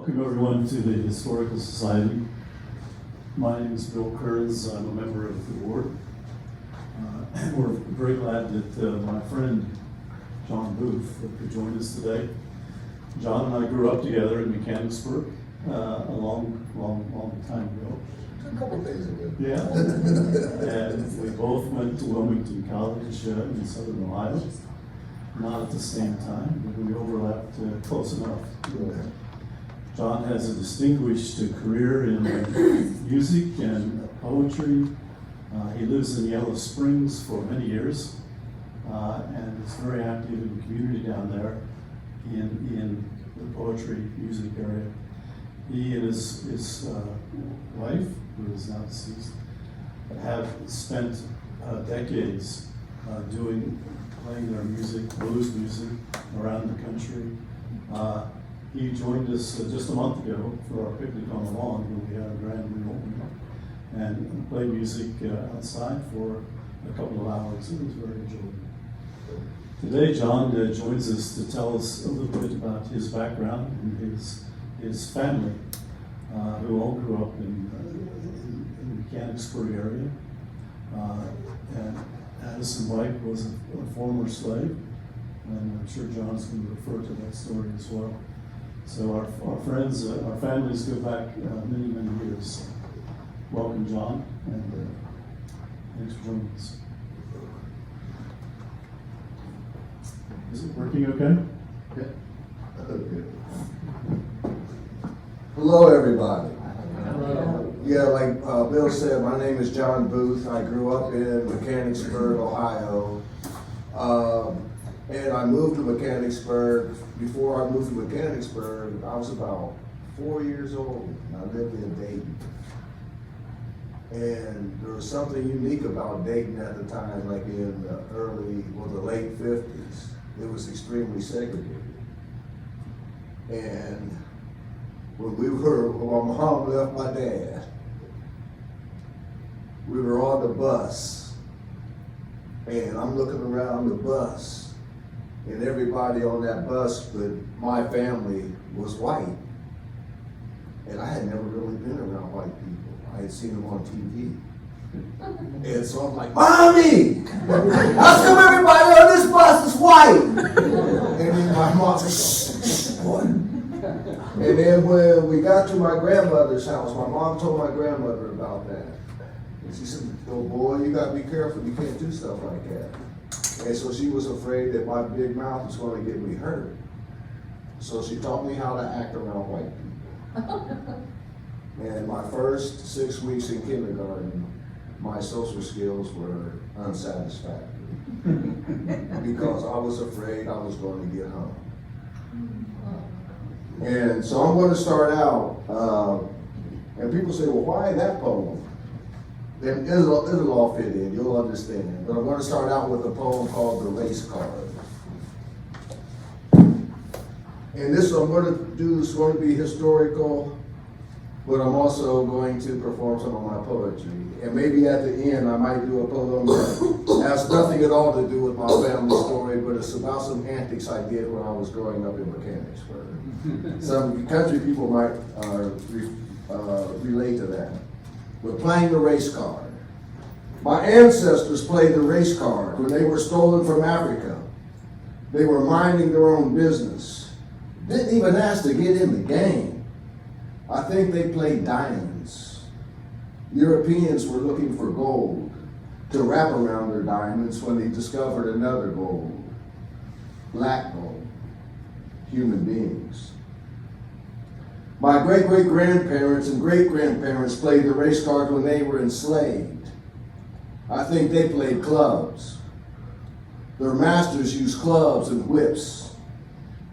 Welcome everyone to the Historical Society. My name is Bill Kearns. I'm a member of the board. And we're very glad that my friend John Booth could join us today. John and I grew up together in Mechanicsburg a long time ago. A couple of days ago. Yeah. And we both went to Wilmington College in Southern Ohio. Not at the same time, but we overlapped close enough. John has a distinguished career in music and poetry. He lives in Yellow Springs for many years and is very active in the community down there in the poetry music area. He and his wife, who is now deceased, have spent decades playing their music, blues music, around the country. He joined us just a month ago for our picnic on the lawn when we had a grand reopening and played music outside for a couple of hours. It was very enjoyable. Today, John joins us to tell us a little bit about his background and his family, who all grew up in the Mechanicsburg area. And Addison White was a former slave, and I'm sure John's going to refer to that story as well. So our friends, our families go back many years. Welcome, John, and thanks for joining us. Is it working okay? Yeah. Okay. Hello, everybody. Yeah, like Bill said, my name is John Booth. I grew up in Mechanicsburg, Ohio. And I moved to Mechanicsburg. Before I moved to Mechanicsburg, I was about 4 years old, and I lived in Dayton. And there was something unique about Dayton at the time, like in the late 50s. It was extremely segregated. And when my mom left my dad, we were on the bus, and I'm looking around the bus, and everybody on that bus but my family was white. And I had never really been around white people. I had seen them on TV. And so I'm like, Mommy! How come everybody on this bus is white? And then my mom said, shh, boy. And then when we got to my grandmother's house, my mom told my grandmother about that. And she said, oh boy, you gotta be careful, you can't do stuff like that. And so she was afraid that my big mouth was gonna get me hurt. So she taught me how to act around white people. And my first 6 weeks in kindergarten, my social skills were unsatisfactory because I was afraid I was going to get hung. And so I'm going to start out, and people say, well, why that poem? Then it'll all fit in, you'll understand. But I'm going to start out with a poem called The Race Card. And this I'm going to do is going to be historical, but I'm also going to perform some of my poetry. And maybe at the end I might do a poem that has nothing at all to do with my family story, but it's about some antics I did when I was growing up in Mechanicsburg. Some country people might relate to that. We're playing the race card. My ancestors played the race card when they were stolen from Africa. They were minding their own business. Didn't even ask to get in the game. I think they played diamonds. Europeans were looking for gold to wrap around their diamonds when they discovered another gold. Black gold. Human beings. My great-great-grandparents and great-grandparents played the race card when they were enslaved. I think they played clubs. Their masters used clubs and whips,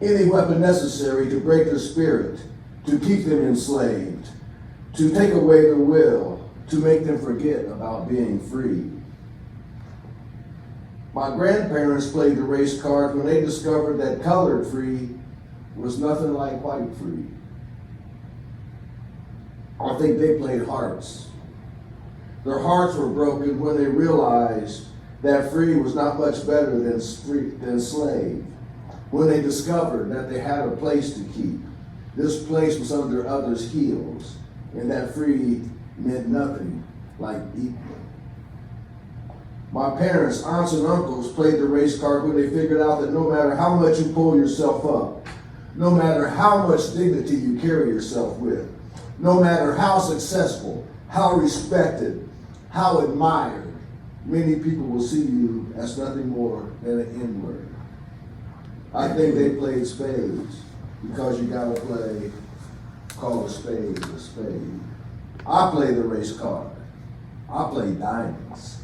any weapon necessary to break their spirit, to keep them enslaved, to take away their will, to make them forget about being free. My grandparents played the race card when they discovered that colored free was nothing like white free. I think they played hearts. Their hearts were broken when they realized that free was not much better than slave. When they discovered that they had a place to keep, This place was under others' heels, and that free meant nothing like equal. My parents, aunts, and uncles played the race card when they figured out that no matter how much you pull yourself up, no matter how much dignity you carry yourself with, no matter how successful, how respected, how admired, many people will see you as nothing more than an N-word. I think they played spades because you gotta call a spade a spade. I play the race card. I play diamonds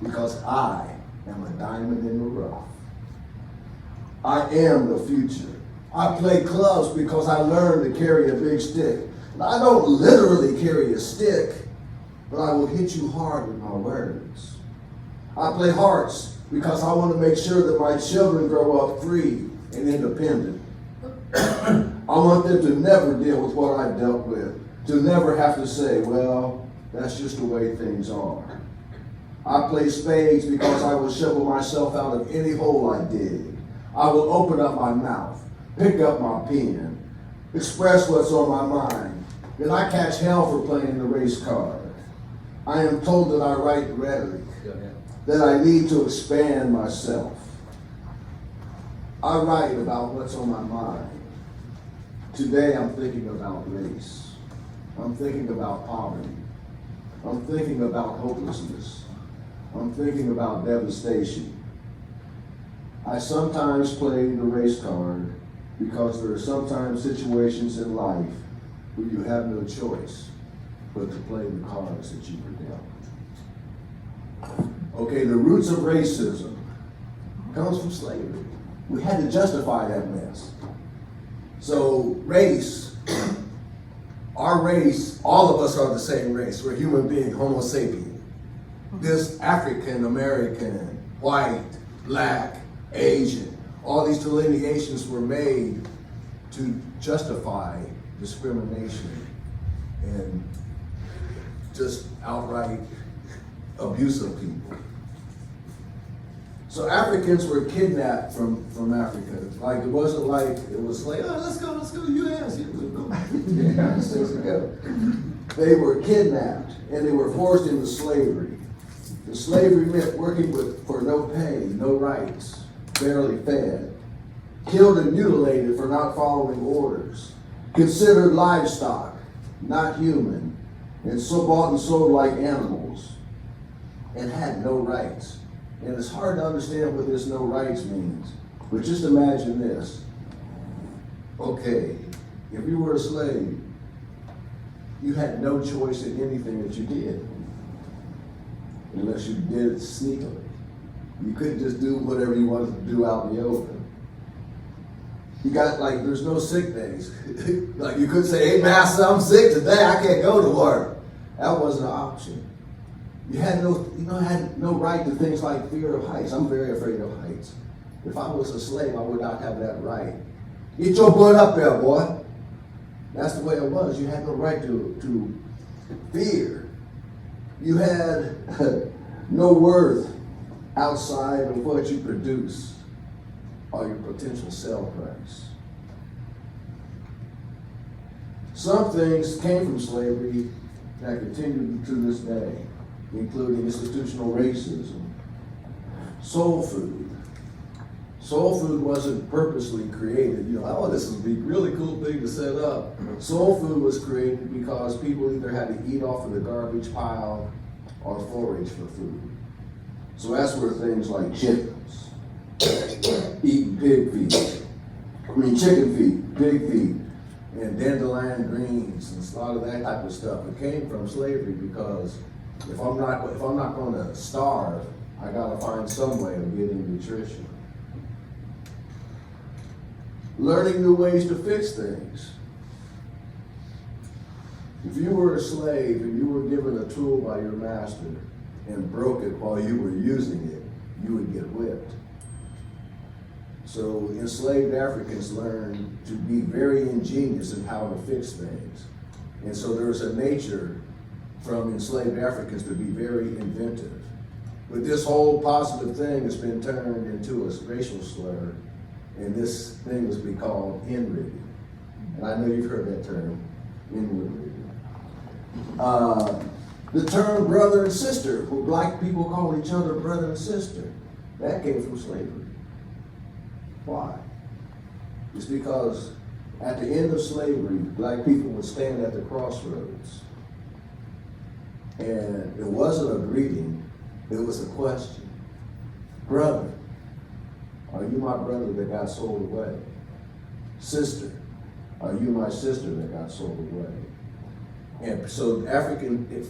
because I am a diamond in the rough. I am the future. I play clubs because I learned to carry a big stick. I don't literally carry a stick, but I will hit you hard with my words. I play hearts because I want to make sure that my children grow up free and independent. I want them to never deal with what I dealt with, to never have to say, well, that's just the way things are. I play spades because I will shovel myself out of any hole I dig. I will open up my mouth, pick up my pen, express what's on my mind. Then I catch hell for playing the race card. I am told that I write rhetoric, that I need to expand myself. I write about what's on my mind. Today I'm thinking about race. I'm thinking about poverty. I'm thinking about hopelessness. I'm thinking about devastation. I sometimes play the race card because there are sometimes situations in life where you have no choice but to play the cards that you were dealt. Okay, the roots of racism comes from slavery. We had to justify that mess. So race, our race, all of us are the same race. We're human beings, Homo sapien. This African, American, white, black, Asian, all these delineations were made to justify discrimination and just outright abuse of people. So Africans were kidnapped from Africa. Like, it wasn't like, it was like, oh, let's go, US. United States together. They were kidnapped and they were forced into slavery. And slavery meant working for no pay, no rights, barely fed, killed and mutilated for not following orders, considered livestock, not human, and so bought and sold like animals, and had no rights. And it's hard to understand what this no rights means, but just imagine this. Okay, if you were a slave, you had no choice in anything that you did, unless you did it sneakily. You couldn't just do whatever you wanted to do out in the open. You got, like, there's no sick days. Like, you couldn't say, hey, master, I'm sick today, I can't go to work. That wasn't an option. You had no right to things like fear of heights. I'm very afraid of heights. If I was a slave, I would not have that right. Get your butt up there, boy. That's the way it was. You had no right to fear. You had no worth outside of what you produce or your potential sale price. Some things came from slavery that continue to this day, including institutional racism. Soul food. Soul food wasn't purposely created. You know, oh, this would be a really cool thing to set up. Soul food was created because people either had to eat off of the garbage pile or forage for food. So that's where things like chickens, eating pig feet, chicken feet, pig feet, and dandelion greens and a lot of that type of stuff. It came from slavery because if I'm not going to starve, I got to find some way of getting nutrition. Learning new ways to fix things. If you were a slave and you were given a tool by your master and broke it while you were using it, you would get whipped. So enslaved Africans learned to be very ingenious in how to fix things. And so there's a nature from enslaved Africans to be very inventive. But this whole positive thing has been turned into a racial slur, and this thing was be called inbreeding. And I know you've heard that term inwardly. The term brother and sister, where black people call each other brother and sister, that came from slavery. Why? It's because at the end of slavery, black people would stand at the crossroads. And it wasn't a greeting, it was a question. Brother, are you my brother that got sold away? Sister, are you my sister that got sold away? And so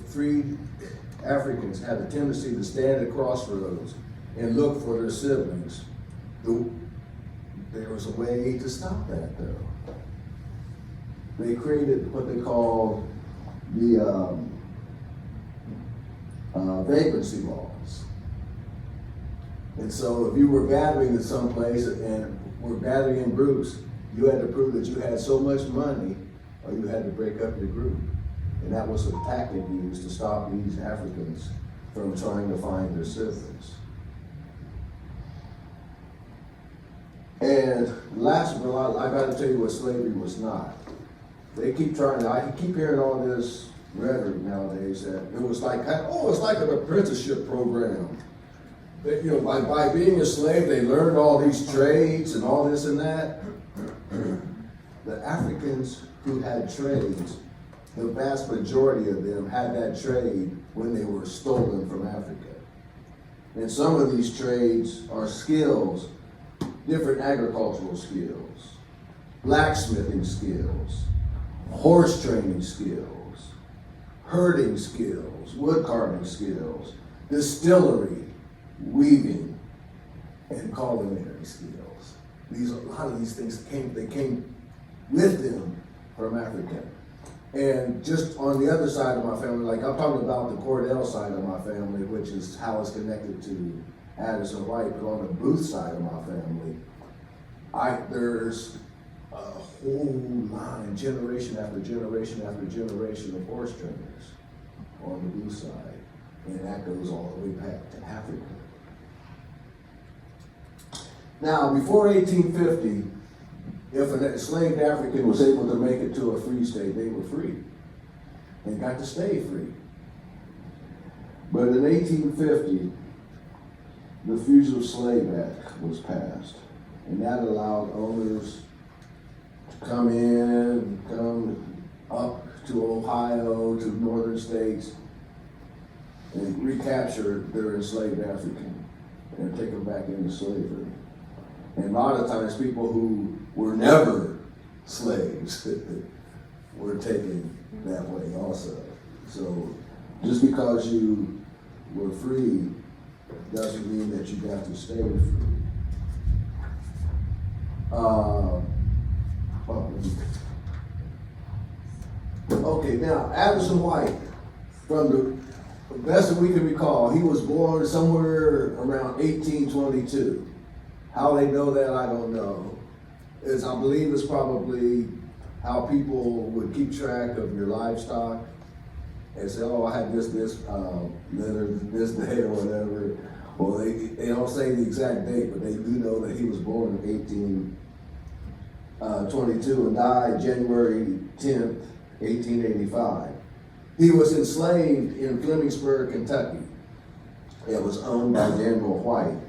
freed Africans had a tendency to stand at crossroads and look for their siblings. There was a way to stop that, though. They created what they called the vagrancy laws. And so if you were gathering in some place and were gathering in groups, you had to prove that you had so much money or you had to break up your group. And that was a tactic used to stop these Africans from trying to find their siblings. And last of all, I got to tell you what slavery was not. They keep trying to, I keep hearing all this rhetoric nowadays that it was like, oh, it's like an apprenticeship program. That, you know, by being a slave, they learned all these trades and all this and that. The Africans who had trades, the vast majority of them had that trade when they were stolen from Africa. And some of these trades are skills, different agricultural skills, blacksmithing skills, horse training skills, herding skills, wood carving skills, distillery, weaving, and culinary skills. A lot of these things came with them from Africa. And just on the other side of my family, like I'm talking about the Cordell side of my family, which is how it's connected to Addison White, but on the Booth side of my family, there's a whole line, generation after generation after generation of horse trainers on the Booth side. And that goes all the way back to Africa. Now, before 1850, if an enslaved African was able to make it to a free state, they were free and got to stay free. But in 1850, the Fugitive Slave Act was passed, and that allowed owners to come up to Ohio, to northern states, and recapture their enslaved African and take them back into slavery. And a lot of times people who were never slaves were taken that way also. So just because you were free doesn't mean that you got to stay free. Okay, now Addison White, from the best that we can recall, he was born somewhere around 1822. How they know that, I don't know. I believe it's probably how people would keep track of your livestock and say, oh, I had this litter this day or whatever. Well, they don't say the exact date, but they do know that he was born in 1822 and died January 10th, 1885. He was enslaved in Mechanicsburg, Kentucky. It was owned by Daniel White.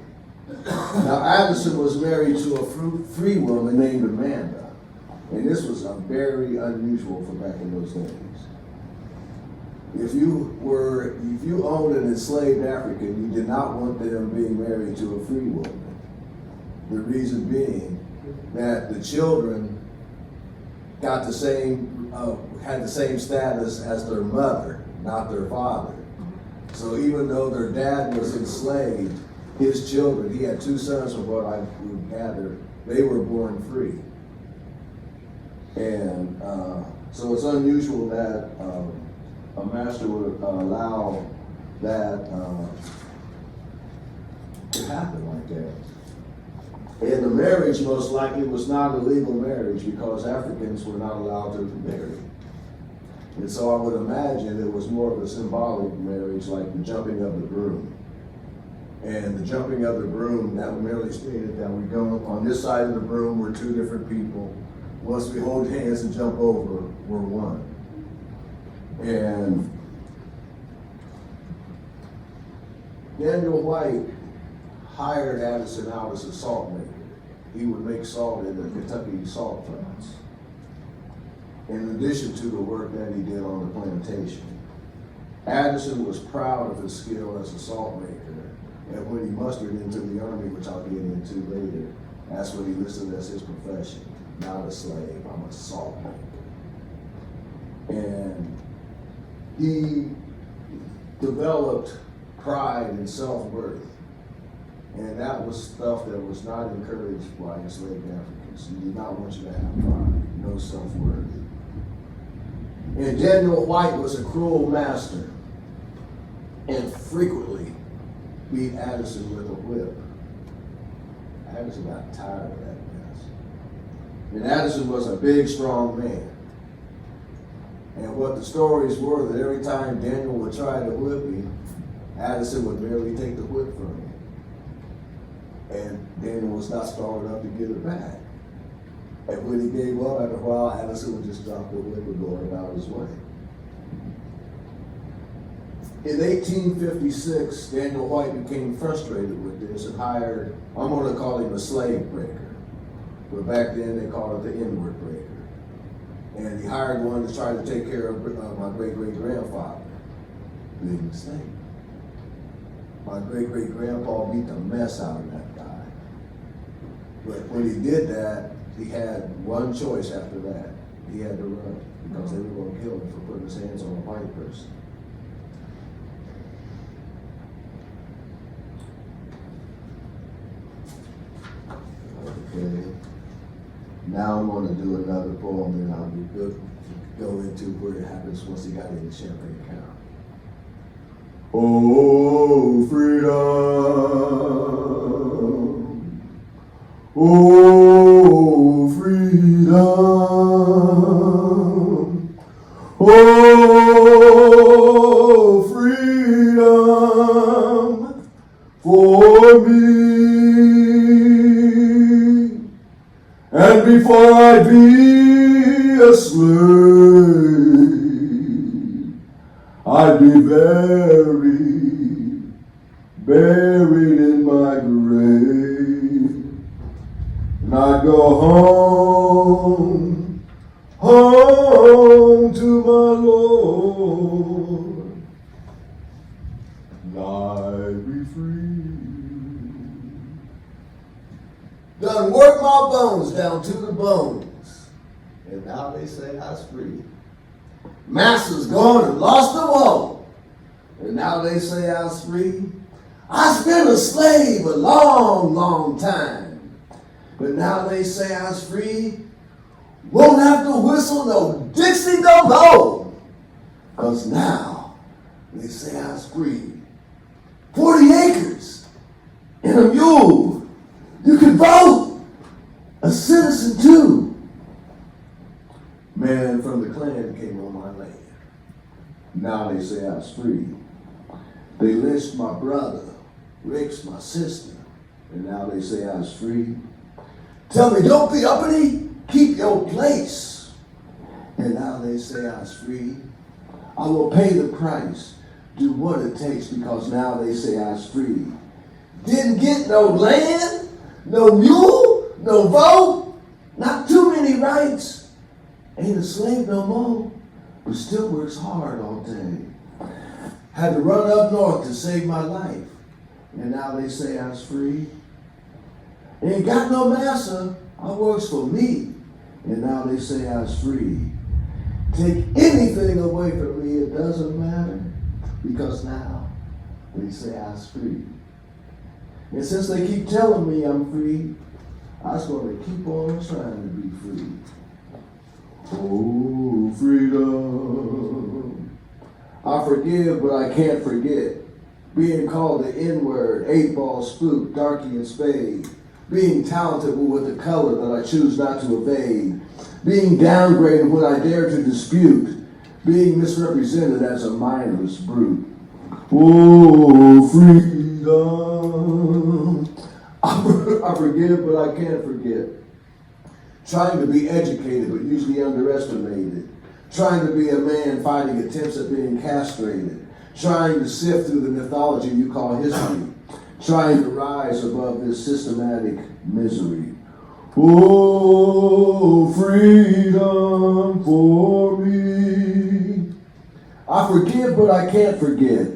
Now, Addison was married to a free woman named Amanda, and this was very unusual for back in those days. If you owned an enslaved African, you did not want them being married to a free woman. The reason being that the children got had the same status as their mother, not their father. So even though their dad was enslaved, his children, he had 2 sons from what I would gather, they were born free. And so it's unusual that a master would allow that to happen like that. And the marriage most likely was not a legal marriage because Africans were not allowed to marry. And so I would imagine it was more of a symbolic marriage, like the jumping of the broom. And the jumping of the broom, that merely stated that we go on this side of the broom, we're 2 different people. once we hold hands and jump over, we're one. And Daniel White hired Addison out as a salt maker. He would make salt in the Kentucky salt flats, in addition to the work that he did on the plantation. Addison was proud of his skill as a salt maker, and when he mustered into the army, which I'll get into later, that's what he listed as his profession. Not a slave, I'm a salt maker. And he developed pride and self-worth. And that was stuff that was not encouraged by enslaved Africans. He did not want you to have pride, no self-worth. And Daniel White was a cruel master and frequently beat Addison with a whip. Addison got tired of that mess. And Addison was a big, strong man. And what the stories were that every time Daniel would try to whip him, Addison would merely take the whip from him. And Daniel was not strong enough to get it back. And when he gave up after a while, Addison would just drop the whip and go about his way. In 1856, Daniel White became frustrated with this and hired, I'm going to call him a slave breaker. But back then they called it the N-word breaker. And he hired one to try to take care of my great-great-grandfather. Big mistake. My great-great-grandpa beat the mess out of that guy. But when he did that, he had one choice after that. He had to run because they were going to kill him for putting his hands on a white person. Okay. Now I'm going to do another poem, and I'll go into where it happens once he got into Champaign County. Oh, freedom. Oh, freedom. Oh, freedom for me. And before I be a slave, I'd be buried in my grave. And I'd go home to my Lord. And I'd be free. Done worked my bones down to the bones, and now they say I was free. Master's gone and lost the woe, and now they say I was free. I've been a slave a long, long time, but now they say I was free. Won't have to whistle no Dixie no more, cause now they say I was free. 40 acres and a mule. You can vote, a citizen too. Man from the Klan came on my land. Now they say I was free. They lynched my brother, raped my sister, and now they say I was free. Tell me, don't be uppity, keep your place. And now they say I was free. I will pay the price, do what it takes, because now they say I was free. Didn't get no land, no mule, no vote, not too many rights. Ain't a slave no more, but still works hard all day. Had to run up north to save my life, and now they say I was free. Ain't got no master, I works for me, and now they say I was free. Take anything away from me, it doesn't matter, because now they say I was free. And since they keep telling me I'm free, I was going to keep on trying to be free. Oh, freedom. I forgive, but I can't forget. Being called the N-word, 8-ball, spook, darky, and spade. Being talented with a color that I choose not to evade. Being downgraded when I dare to dispute. Being misrepresented as a mindless brute. Oh, freedom. I forgive, but I can't forget. trying to be educated but usually underestimated, trying to be a man fighting attempts at being castrated, trying to sift through the mythology you call history, trying to rise above this systematic misery. Oh, freedom for me. I forgive, but I can't forget.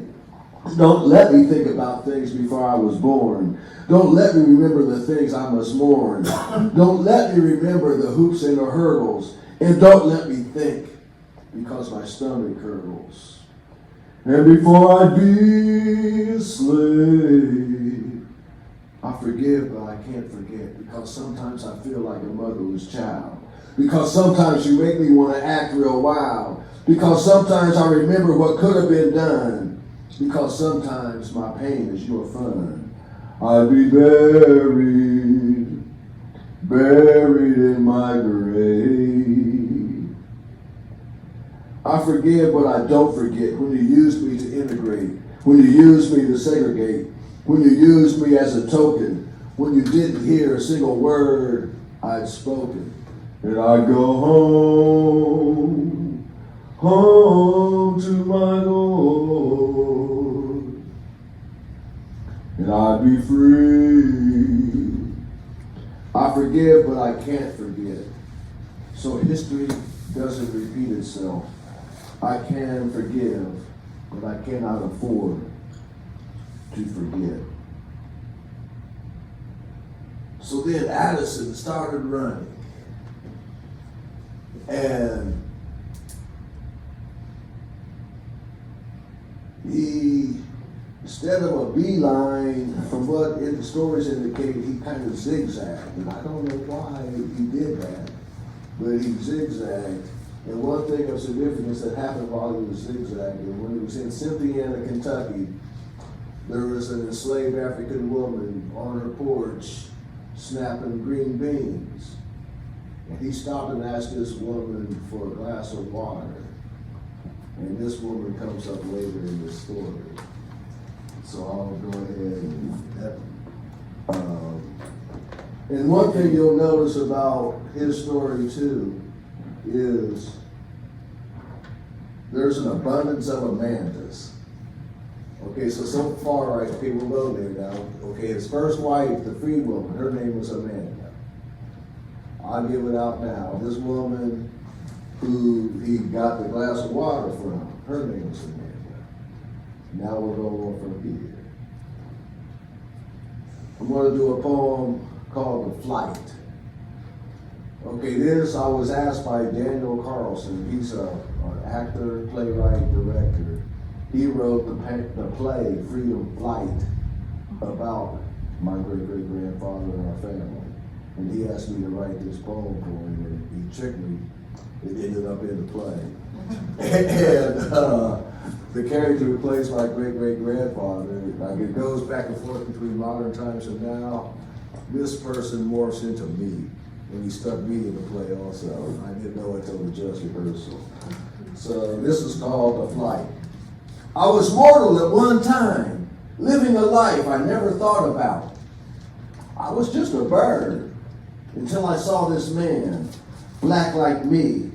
Don't let me think about things before I was born. Don't let me remember the things I must mourn. Don't let me remember the hoops and the hurdles. And don't let me think, because my stomach curdles. And before I be a slave, I forgive, but I can't forget, because sometimes I feel like a motherless child. Because sometimes you make me want to act real wild. Because sometimes I remember what could have been done. Because sometimes my pain is your fun. I'd be buried in my grave. I forgive, but I don't forget when you used me to integrate, when you used me to segregate, when you used me as a token, when you didn't hear a single word I'd spoken. And I'd go home to my Lord, and I'd be free. I forgive, but I can't forget. So history doesn't repeat itself. I can forgive, but I cannot afford to forget. So then Addison started running. And he, instead of a beeline, from what the stories indicate, he kind of zigzagged. And I don't know why he did that, but he zigzagged. And one thing of significance that happened while he was zigzagging, when he was in Cynthiana, Kentucky, there was an enslaved African woman on her porch snapping green beans. And he stopped and asked this woman for a glass of water. And this woman comes up later in the story. So I'll go ahead and one thing you'll notice about his story too is there's an abundance of Amandas. Okay, so far, right, okay, we'll go there now. Okay, his first wife, the free woman, her name was Amanda. I'll give it out now. This woman who he got the glass of water from, her name was Amanda. Now we're going on from here. I'm going to do a poem called The Flight. Okay, this I was asked by Daniel Carlson. He's an actor, playwright, director. He wrote the play Freedom Flight about my great-great-grandfather and our family. And he asked me to write this poem for him, and he tricked me. It ended up in the play. And the character who plays my great-great-grandfather, like it goes back and forth between modern times and now. This person morphs into me, and he stuck me in the play also. I didn't know until the just rehearsal. So this is called The Flight. I was mortal at one time, living a life I never thought about. I was just a bird until I saw this man, black like me,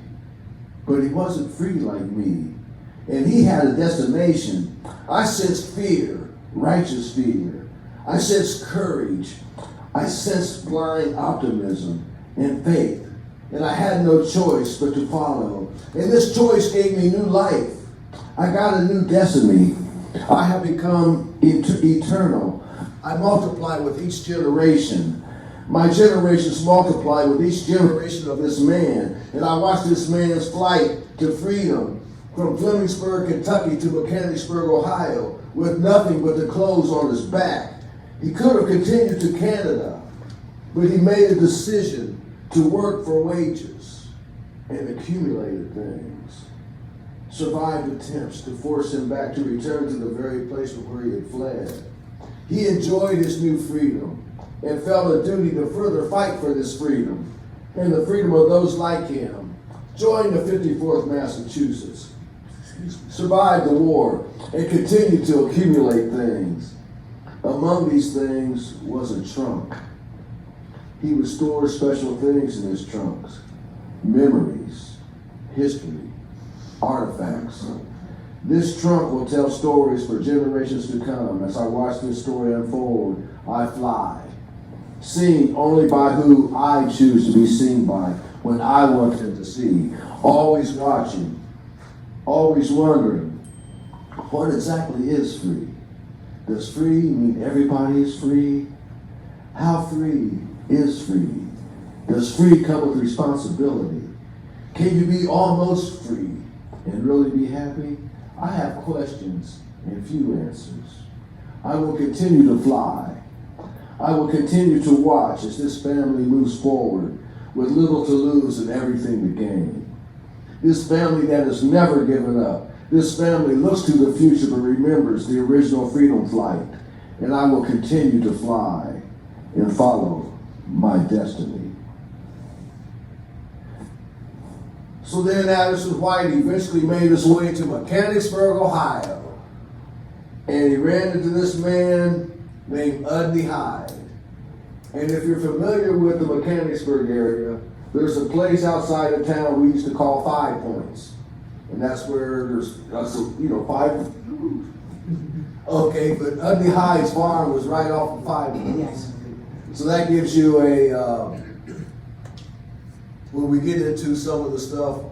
but he wasn't free like me. And he had a destination. I sensed fear, righteous fear. I sensed courage. I sensed blind optimism and faith. And I had no choice but to follow. And this choice gave me new life. I got a new destiny. I have become eternal. I multiply with each generation. My generations multiply with each generation of this man. And I watched this man's flight to freedom from Flemingsburg, Kentucky to Mechanicsburg, Ohio, with nothing but the clothes on his back. He could have continued to Canada, but he made a decision to work for wages and accumulated things. Survived attempts to force him back to return to the very place from where he had fled. He enjoyed his new freedom and felt a duty to further fight for this freedom and the freedom of those like him. Joined the 54th Massachusetts, survived the war, and continued to accumulate things. Among these things was a trunk. He would store special things in his trunks, memories, history, artifacts. This trunk will tell stories for generations to come. As I watch this story unfold, I fly, seen only by who I choose to be seen by when I want them to see, always watching, always wondering, what exactly is free? Does free mean everybody is free? How free is free? Does free come with responsibility? Can you be almost free and really be happy? I have questions and few answers. I will continue to fly. I will continue to watch as this family moves forward with little to lose and everything to gain. This family that has never given up. This family looks to the future but remembers the original freedom flight. And I will continue to fly and follow my destiny. So then Addison White eventually made his way to Mechanicsburg, Ohio. And he ran into this man named Udney Hyde. And if you're familiar with the Mechanicsburg area, there's a place outside of town we used to call 5 Points. And that's where there's, 5. Okay, but Udney Hyde's farm was right off of 5 Points. So that gives you a, when we get into some of the stuff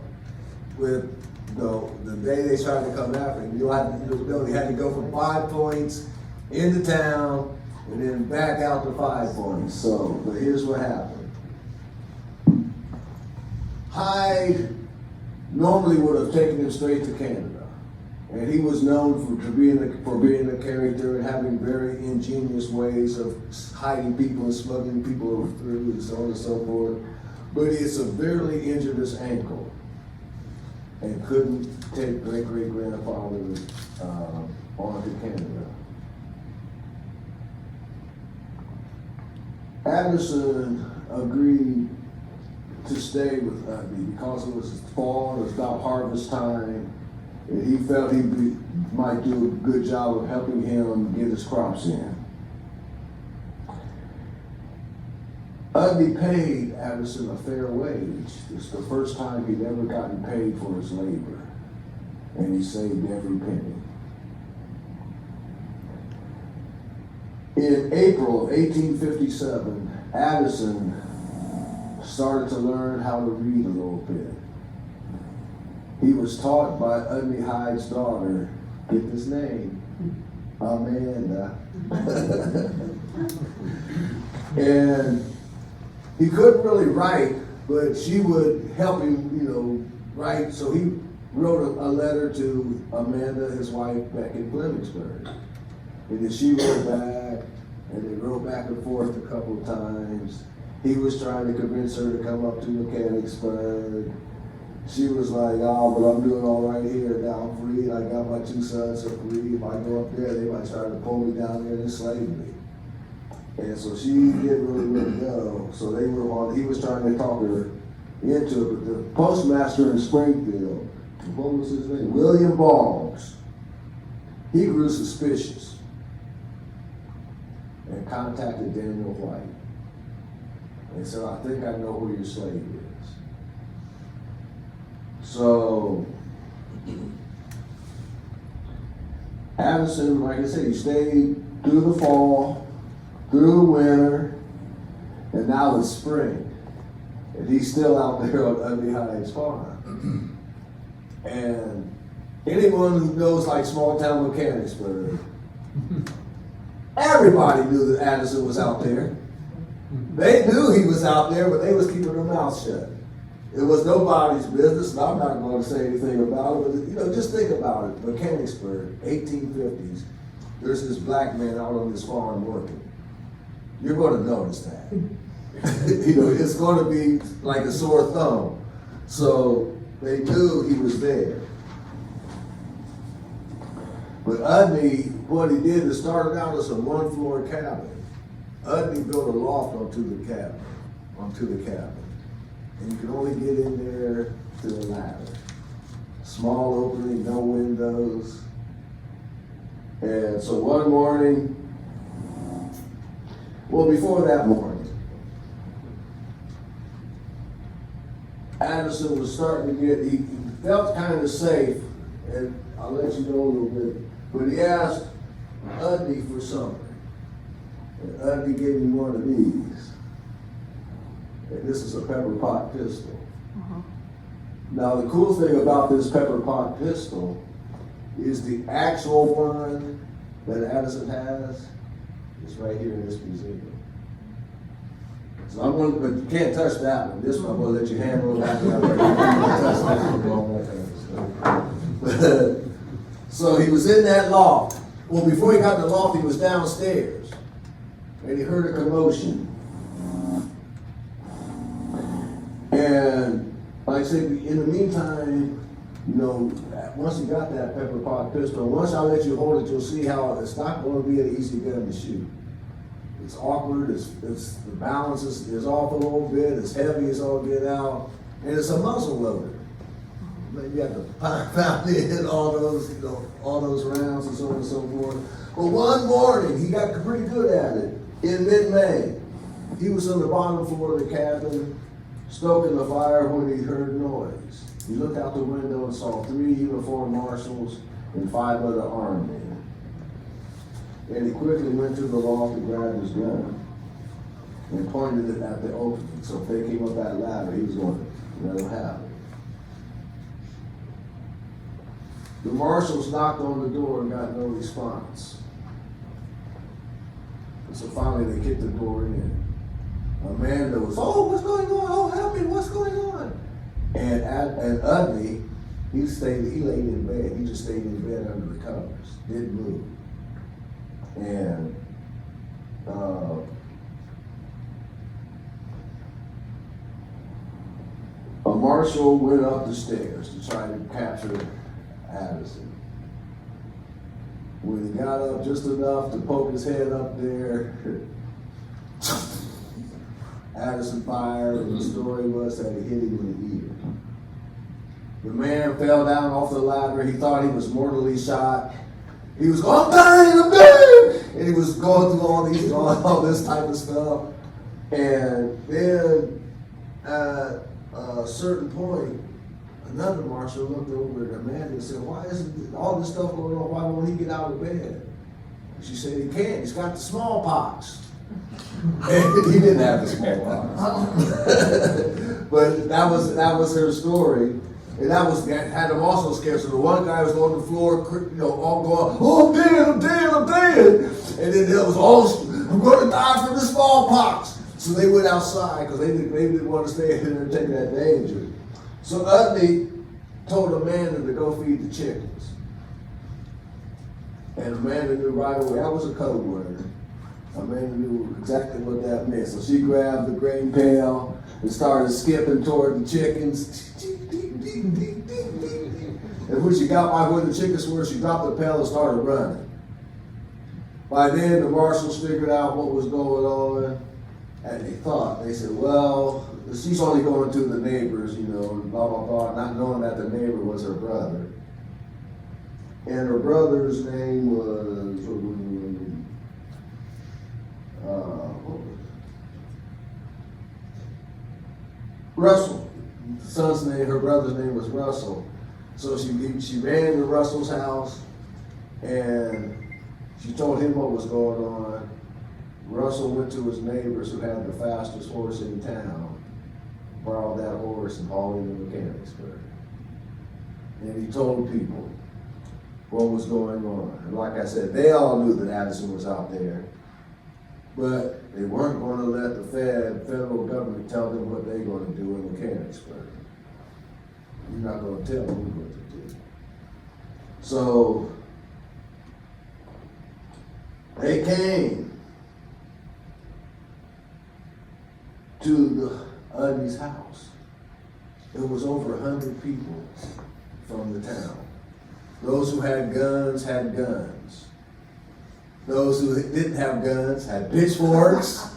with the day they tried to come after him, you had to go from 5 Points into town and then back out to 5 Points. So, but here's what happened. Hyde normally would have taken him straight to Canada. And he was known for being a character and having very ingenious ways of hiding people and smuggling people through and so on and so forth. But he severely injured his ankle and couldn't take great-great-grandfather on to Canada. Addison agreed to stay with Udney because it was fall, it was about harvest time, and he felt he might do a good job of helping him get his crops in. Udney paid Addison a fair wage. It's the first time he'd ever gotten paid for his labor, and he saved every penny. In April of 1857, Addison started to learn how to read a little bit. He was taught by Udney Hyde's daughter, get this name, Amanda. And he couldn't really write, but she would help him, write. So he wrote a letter to Amanda, his wife, back in Mechanicsburg. And then she wrote back, and they wrote back and forth a couple of times. He was trying to convince her to come up to Mechanicsburg. She was like, oh, but I'm doing all right here. Now I'm free. I got my 2 sons are free. If I go up there, they might try to pull me down there and enslave me. And so she didn't really want to go. So he was trying to talk her into it. But the postmaster in Springfield, what was his name? William Boggs. He grew suspicious and contacted Daniel White. And said, I think I know who your slave is. So, Addison, like I said, he stayed through the fall, through the winter, and now it's spring. And he's still out there on Udney Hyde's farm. And anyone who knows like small town Mechanicsburg, everybody knew that Addison was out there. They knew he was out there, but they was keeping their mouths shut. It was nobody's business, and I'm not going to say anything about it, but just think about it. Mechanicsburg, 1850s, there's this black man out on this farm working. You're going to notice that. It's going to be like a sore thumb. So they knew he was there. But Udney, what he did is started out as a 1-floor cabin. Udney built a loft onto the cabin. And you could only get in there through a ladder. Small opening, no windows. And so one morning, well, before that morning, Addison was starting to get, he felt kind of safe, and I'll let you know a little bit, but he asked Udney for something. And Udney gave me one of these. And this is a pepper pot pistol. Now the cool thing about this pepper pot pistol is the actual one that Addison has is right here in this museum. So I'm going to, but you can't touch that one. This one, I'm going to let you handle that one. You can't touch that one, all that kind of stuff. So he was in that loft. Well, before he got in the loft, he was downstairs. And he heard a commotion. And like I said, in the meantime, you know, once you got that pepper pot pistol, once I let you hold it, you'll see how it's not going to be an easy gun to shoot. It's awkward, it's the balance is off a little bit, it's heavy as all get out, and it's a muzzle loader. You have to pound in all those, you know, all those rounds and so on and so forth. But one morning, he got pretty good at it. In mid-May, he was on the bottom floor of the cabin, stoking the fire when he heard noise. He looked out the window and saw 3 uniformed marshals and 5 other armed men. And he quickly went to the loft and grabbed his gun and pointed it at the opening. So if they came up that ladder, he was going to let them have it. The marshals knocked on the door and got no response. And so finally they kicked the door in. Amanda was, oh, what's going on? Oh, help me, what's going on? And Udney, he laid in bed. He just stayed in bed under the covers, didn't move. And a marshal went up the stairs to try to capture Addison. When he got up just enough to poke his head up there, Addison fired, and the story was that he hit him in the ear. The man fell down off the ladder. He thought he was mortally shot. He was going, I'm dying, and he was going through all this type of stuff. And then at a certain point, another marshal looked over at Amanda and said, why isn't all this stuff going on? Why won't he get out of bed? And she said, he can't. He's got the smallpox. And he didn't have the smallpox. But that was her story. And that had him also scared. So the one guy was on the floor, you know, all going, oh, I'm dead. And then there was, oh, I'm going to die from the smallpox. So they went outside because they didn't want to stay in there and take that danger. So Udney told Amanda to go feed the chickens. And Amanda knew right away, that was a code word. Amanda knew exactly what that meant. So she grabbed the grain pail and started skipping toward the chickens. And when she got by where the chickens were, she dropped the pail and started running. By then, the marshals figured out what was going on, and they said, well, she's only going to the neighbors, you know, and blah, blah, blah, not knowing that the neighbor was her brother. And her brother's name was, Russell. Her brother's name was Russell. So she ran to Russell's house and she told him what was going on. Russell went to his neighbors who had the fastest horse in town, borrowed that horse and hauled him to Mechanicsburg. And he told people what was going on. And like I said, they all knew that Addison was out there, but they weren't going to let the federal government tell them what they're going to do in Mechanicsburg. You're not going to tell me what to do. So they came to the Udney's house. There was over 100 people from the town. Those who had guns had guns. Those who didn't have guns had pitchforks,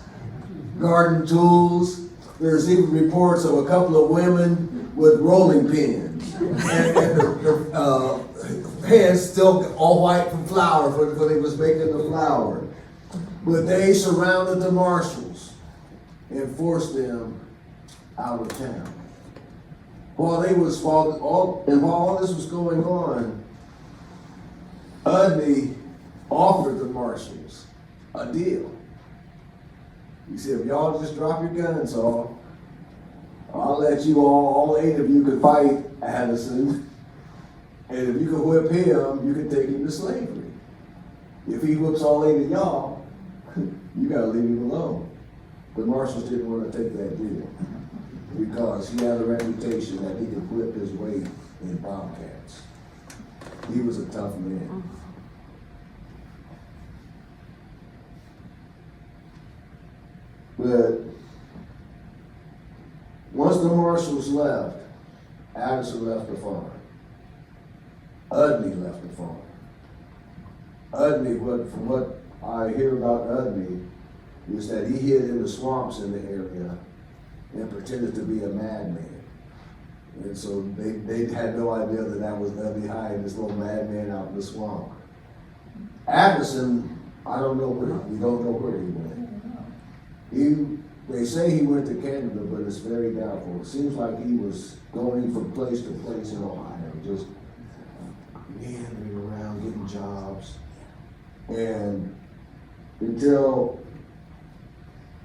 garden tools. There's even reports of a couple of women with rolling pins and their hands still all white from flour when they was making the flour. But they surrounded the marshals and forced them out of town. while all this was going on, Udney offered the marshals a deal. He said, if y'all just drop your guns off, I'll let you all 8 of you could fight Addison, and if you could whip him, you could take him to slavery. If he whips all 8 of y'all, you gotta leave him alone. The marshals didn't want to take that deal because he had a reputation that he could whip his weight in bobcats. He was a tough man. But once the marshals left, Addison left the farm. Udney left the farm. Udney, from what I hear about Udney, is that he hid in the swamps in the area and pretended to be a madman. And so they had no idea that was Udney Hyde, this little madman out in the swamp. Addison, I don't know where, we don't know where he went. They say he went to Canada, but it's very doubtful. It seems like he was going from place to place in Ohio, just meandering around, getting jobs. And until,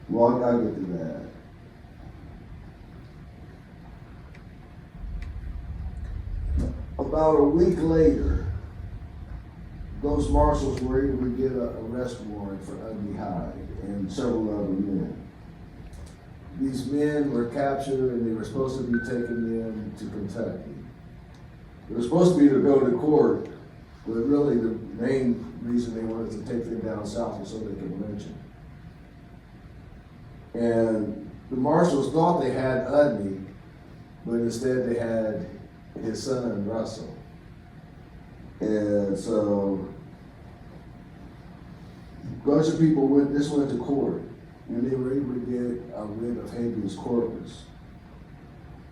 well, I'll get to that. About a week later, those marshals were able to get an arrest warrant for Udney Hyde and several other men. These men were captured and they were supposed to be taken in to Kentucky. They were supposed to be to go to court, but really the main reason they wanted to take them down south was so they could lynch them. And the marshals thought they had Udney, but instead they had his son, Russell. And so a bunch of people went to court, and they were able to get a writ of habeas corpus.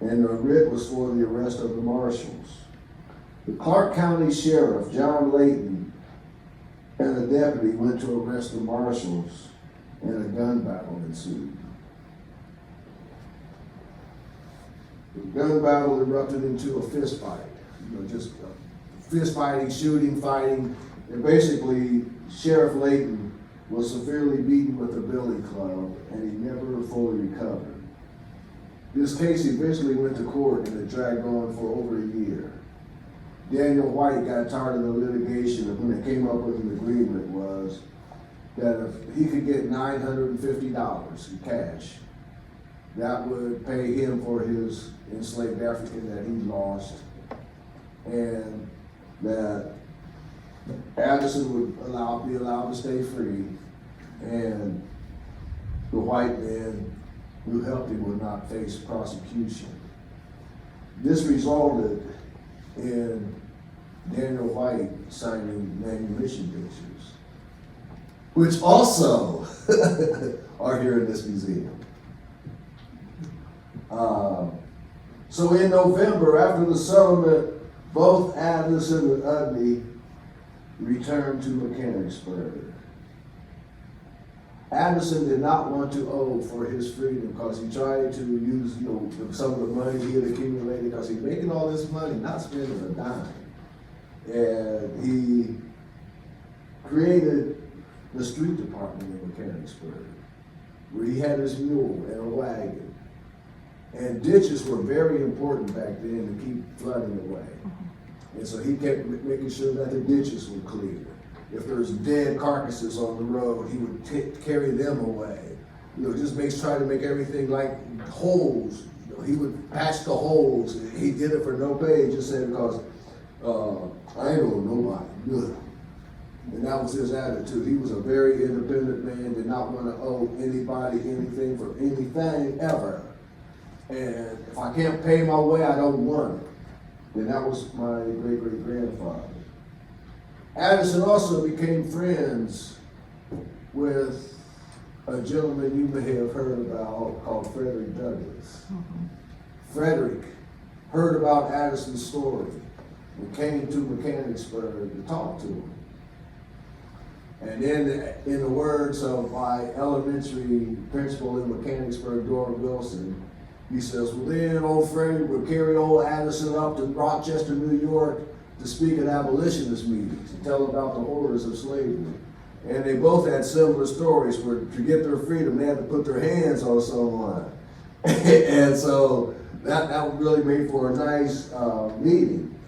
And the writ was for the arrest of the marshals. The Clark County Sheriff, John Layton, and the deputy went to arrest the marshals, and a gun battle ensued. The gun battle erupted into a fist fight. Just fist fighting, shooting, fighting, and basically Sheriff Layton was severely beaten with a billy club, and he never fully recovered. This case eventually went to court, and it dragged on for over a year. Daniel White got tired of the litigation, and when they came up with an agreement was that if he could get $950 in cash, that would pay him for his enslaved African that he lost, and that Addison would be allowed to stay free, and the white man who helped him would not face prosecution. This resulted in Daniel White signing manumission pictures, which also are here in this museum. So in November, after the settlement, both Addison and Udney returned to Mechanicsburg. Addison did not want to owe for his freedom because he tried to use, some of the money he had accumulated because he's making all this money, not spending a dime. And he created the street department in Mechanicsburg, where he had his mule and a wagon. And ditches were very important back then to keep flooding away. And so he kept making sure that the ditches were clear. If there's dead carcasses on the road, he would carry them away. Try to make everything like holes. He would patch the holes. He did it for no pay, just said because I ain't owe nobody good. And that was his attitude. He was a very independent man, did not want to owe anybody anything for anything ever. And if I can't pay my way, I don't want it. And that was my great-great-grandfather. Addison also became friends with a gentleman you may have heard about called Frederick Douglass. Frederick heard about Addison's story and came to Mechanicsburg to talk to him. And then, in the words of my elementary principal in Mechanicsburg, Dora Wilson, He says, well then old Freddie would carry old Addison up to Rochester, New York to speak at abolitionist meetings and tell about the horrors of slavery. And they both had similar stories where to get their freedom they had to put their hands on someone. And so that really made for a nice meeting.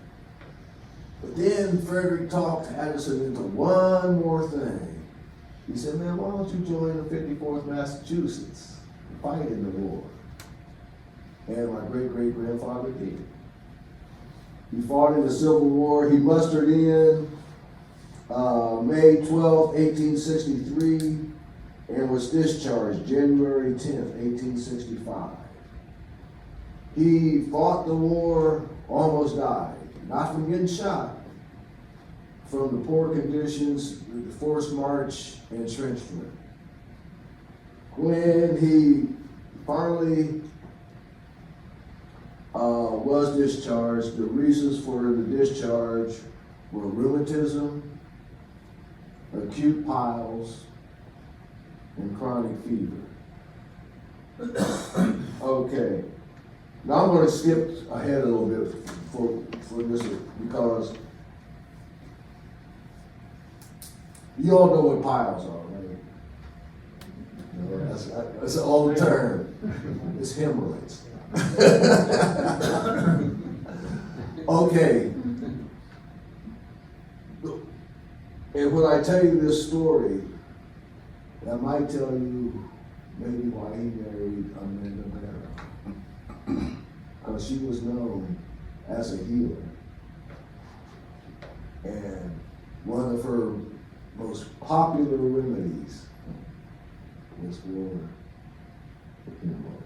But then Frederick talked Addison into one more thing. He said, man, why don't you join the 54th Massachusetts and fight in the war? And my great-great-grandfather did. He fought in the Civil War. He mustered in May 12, 1863, and was discharged January 10th, 1865. He fought the war, almost died, not from getting shot, from the poor conditions, the forced march, and entrenchment. When he finally was discharged, the reasons for the discharge were rheumatism, acute piles, and chronic fever. Okay, now I'm going to skip ahead a little bit for this because you all know what piles are, right? You know, that's an old term. It's hemorrhoids. Okay. And when I tell you this story, that might tell you maybe why he married Amanda Barrow. Because she was known as a healer. And one of her most popular remedies was for hemorrhoids.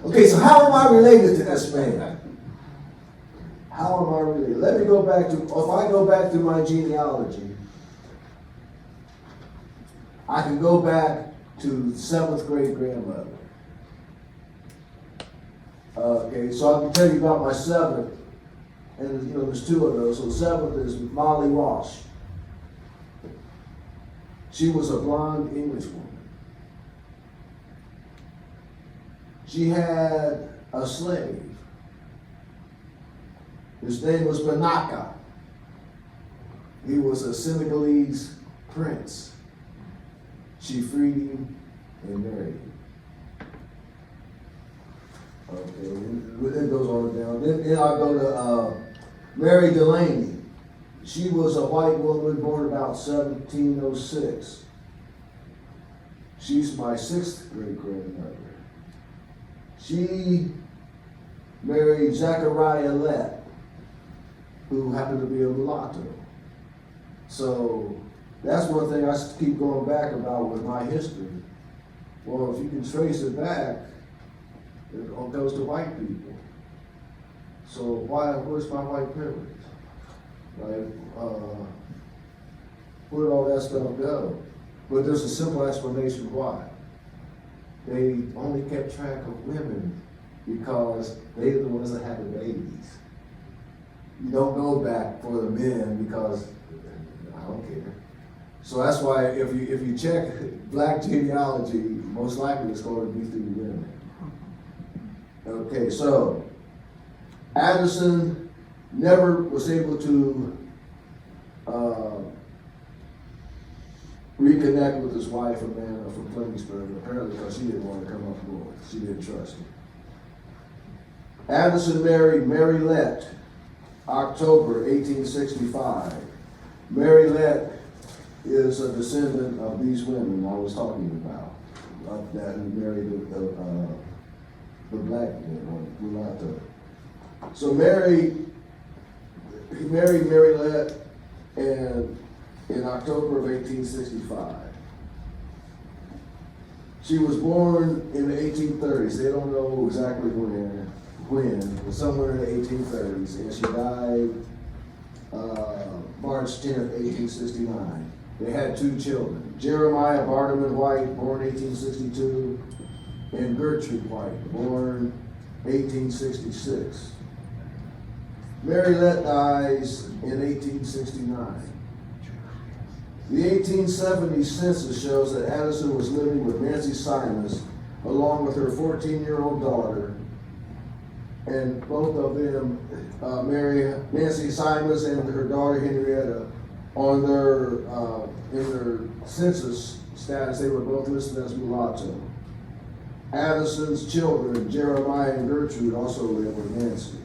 Okay, so how am I related to this man? How am I related? Let me go back to, if I go back to my genealogy, I can go back to 7th great grandmother. Okay, so I can tell you about my 7th, and you know, there's 2 of those. So 7th is Molly Walsh. She was a blonde English woman. She had a slave. His name was Banaka. He was a Senegalese prince. She freed him and married him. Okay, and it goes on down. Then I go to Mary Delaney. She was a white woman born about 1706. She's my 6th great grandmother. She married Zachariah Lett, who happened to be a mulatto. So that's one thing I keep going back about with my history. Well, if you can trace it back, it all goes to white people. So where's my white privilege? Right? Where did all that stuff go? But there's a simple explanation why. They only kept track of women because they were the ones that had the babies. You don't go back for the men because I don't care. So that's why if you check black genealogy, most likely it's going to be through women. Okay, so Addison never was able to reconnect with his wife, Amanda, from Mechanicsburg, apparently because she didn't want to come up north. She didn't trust him. Addison married Mary Lett, October 1865. Mary Lett is a descendant of these women I was talking about, that who married the black man, or mulatto. So he married Mary Lett and in October of 1865. She was born in the 1830s. They don't know exactly when, but somewhere in the 1830s, and she died March 10th, 1869. They had 2 children, Jeremiah Barnum White, born 1862, and Gertrude White, born 1866. Mary Lett dies in 1869. The 1870 census shows that Addison was living with Nancy Simons along with her 14-year-old daughter, and both of them, Mary Nancy Simons and her daughter Henrietta, on their in their census status, they were both listed as mulatto. Addison's children, Jeremiah and Gertrude, also lived with Nancy.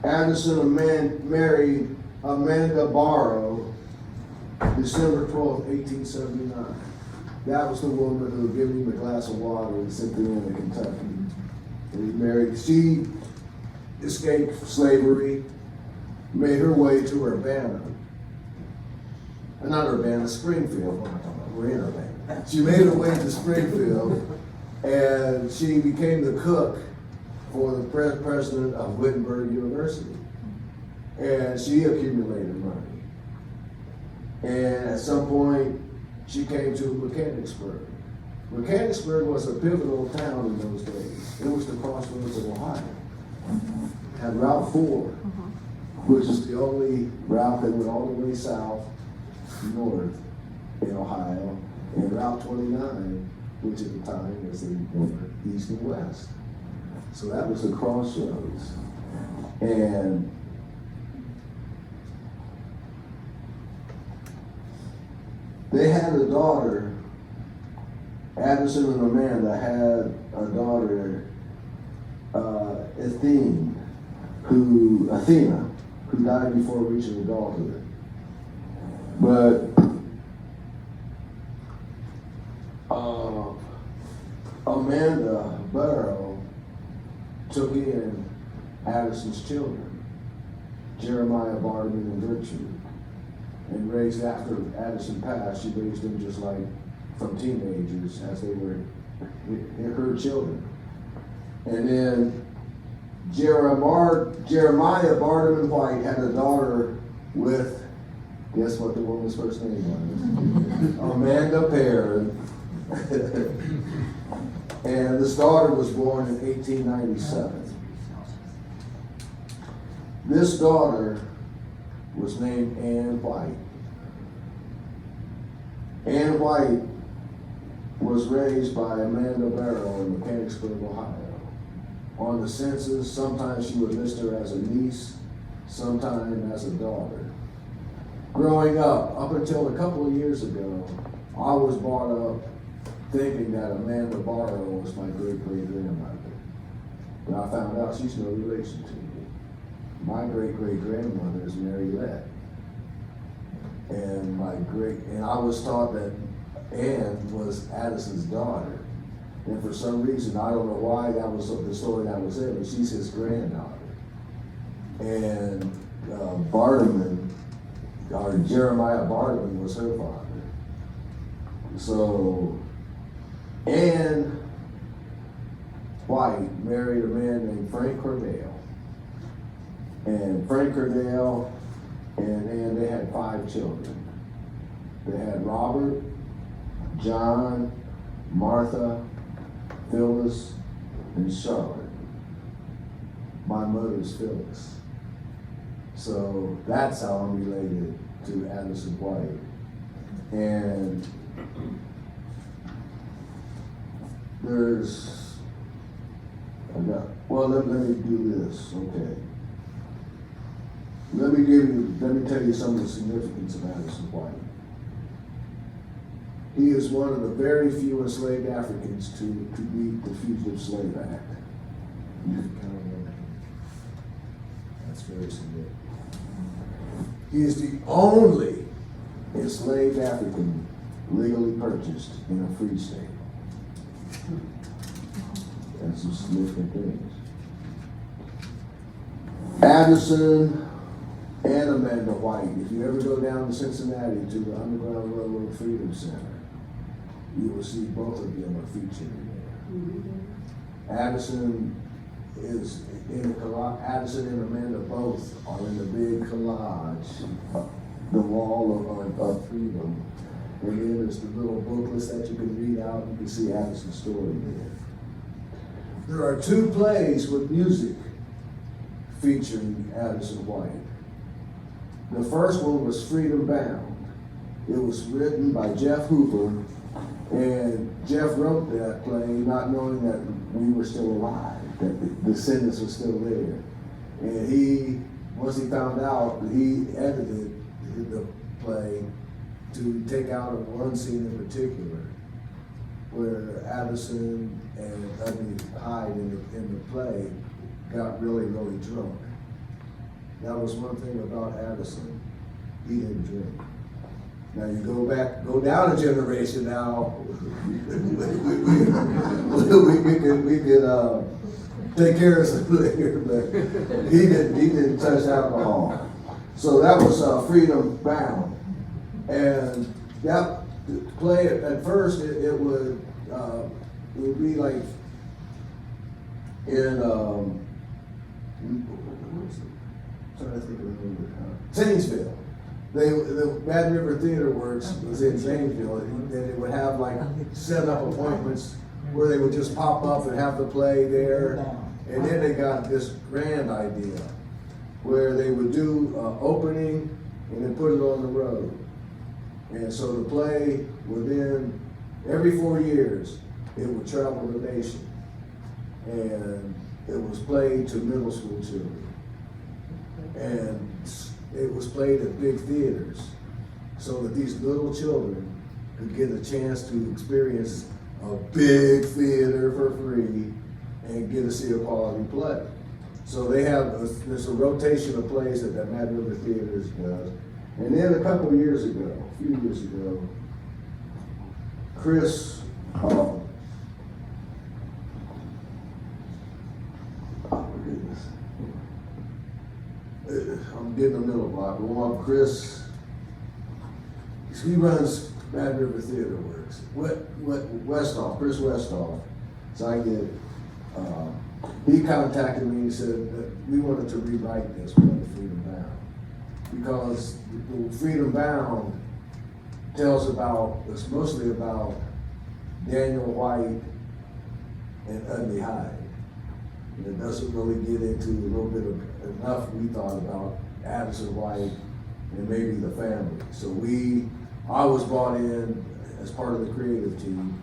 Addison married Amanda Barrow December 12, 1879. That was the woman who gave him the glass of water in Champaign, Kentucky. And he married. She escaped slavery, made her way to Urbana. Not Urbana, Springfield. What am I talking about? We're in Urbana. She made her way to Springfield, and she became the cook for the president of Wittenberg University. And she accumulated money. And at some point, she came to Mechanicsburg. Mechanicsburg was a pivotal town in those days. It was the crossroads of Ohio. It had Route 4, which is the only route that went all the way south, north in Ohio, and Route 29, which at the time was the east and west. So that was the crossroads. And they had a daughter. Addison and Amanda had a daughter, Athena, who died before reaching adulthood. But Amanda Barrow took in Addison's children, Jeremiah, Barnum, and Gertrude, and raised after Addison passed. She raised them just like from teenagers as they were her children. And then Jeremiah Barnum White had a daughter with, guess what the woman's first name was? Amanda Perrin. And this daughter was born in 1897. This daughter was named Ann White. Ann White was raised by Amanda Barrow in Mechanicsburg, Ohio. On the census, sometimes she would list her as a niece, sometimes as a daughter. Growing up until a couple of years ago, I was brought up thinking that Amanda Barrow was my great-great-grandmother. But I found out she's no relation to me. My great-great-grandmother is Mary Lett. And I was taught that Ann was Addison's daughter. And for some reason, I don't know why that was the story that was there, but she's his granddaughter. And Jeremiah Bartman was her father. So Ann White married a man named Frank Cordell. And Frank Cordell and Ann, they had 5 children. They had Robert, John, Martha, Phyllis, and Charlotte. My mother's Phyllis. So that's how I'm related to Addison White. And let me do this, okay. Let me tell you some of the significance of Addison White. He is one of the very few enslaved Africans to beat the Fugitive Slave Act. That's very significant. He is the only enslaved African legally purchased in a free state. That's some significant things. Addison and Amanda White, if you ever go down to Cincinnati to the Underground Railroad Freedom Center, you will see both of them are featured there. Addison is in the collage. Addison and Amanda both are in the big collage, the Wall of Freedom. And then there's the little booklets that you can read out. You can see Addison's story there. There are 2 plays with music featuring Addison White. The first one was Freedom Bound. It was written by Jeff Hooper And Jeff wrote that play not knowing that we were still alive, that the descendants were still there. And once he found out, he edited the play to take out one scene in particular, where Addison and Udney Hyde in the play got really, really drunk. That was one thing about Addison. He didn't drink. Now you go down a generation now, we could take care of some later, but he didn't touch alcohol. So that was Freedom Bound. And that play, at first, it would be like in, trying to think of the name, Zanesville. The Bad River Theater Works was in Zanesville, and they would have like set up appointments where they would just pop up and have the play there. And then they got this grand idea where they would do opening and then put it on the road. And so the play would then, every 4 years, it would travel the nation. And it was played to middle school children. And it was played at big theaters so that these little children could get a chance to experience a big theater for free and get to see a quality play. So there's a rotation of plays that Mad River Theaters does. And then a few years ago, Chris, oh my goodness. I'm getting a middle block. Chris, he runs Bad River Theater Works. Chris Westhoff. So I get, he contacted me and said that we wanted to rewrite this play, Freedom Bound. Because Freedom Bound it's mostly about Daniel White and Udney Hyde. And it doesn't really get into a little bit of enough we thought about Addison White and maybe the family. So I was brought in as part of the creative team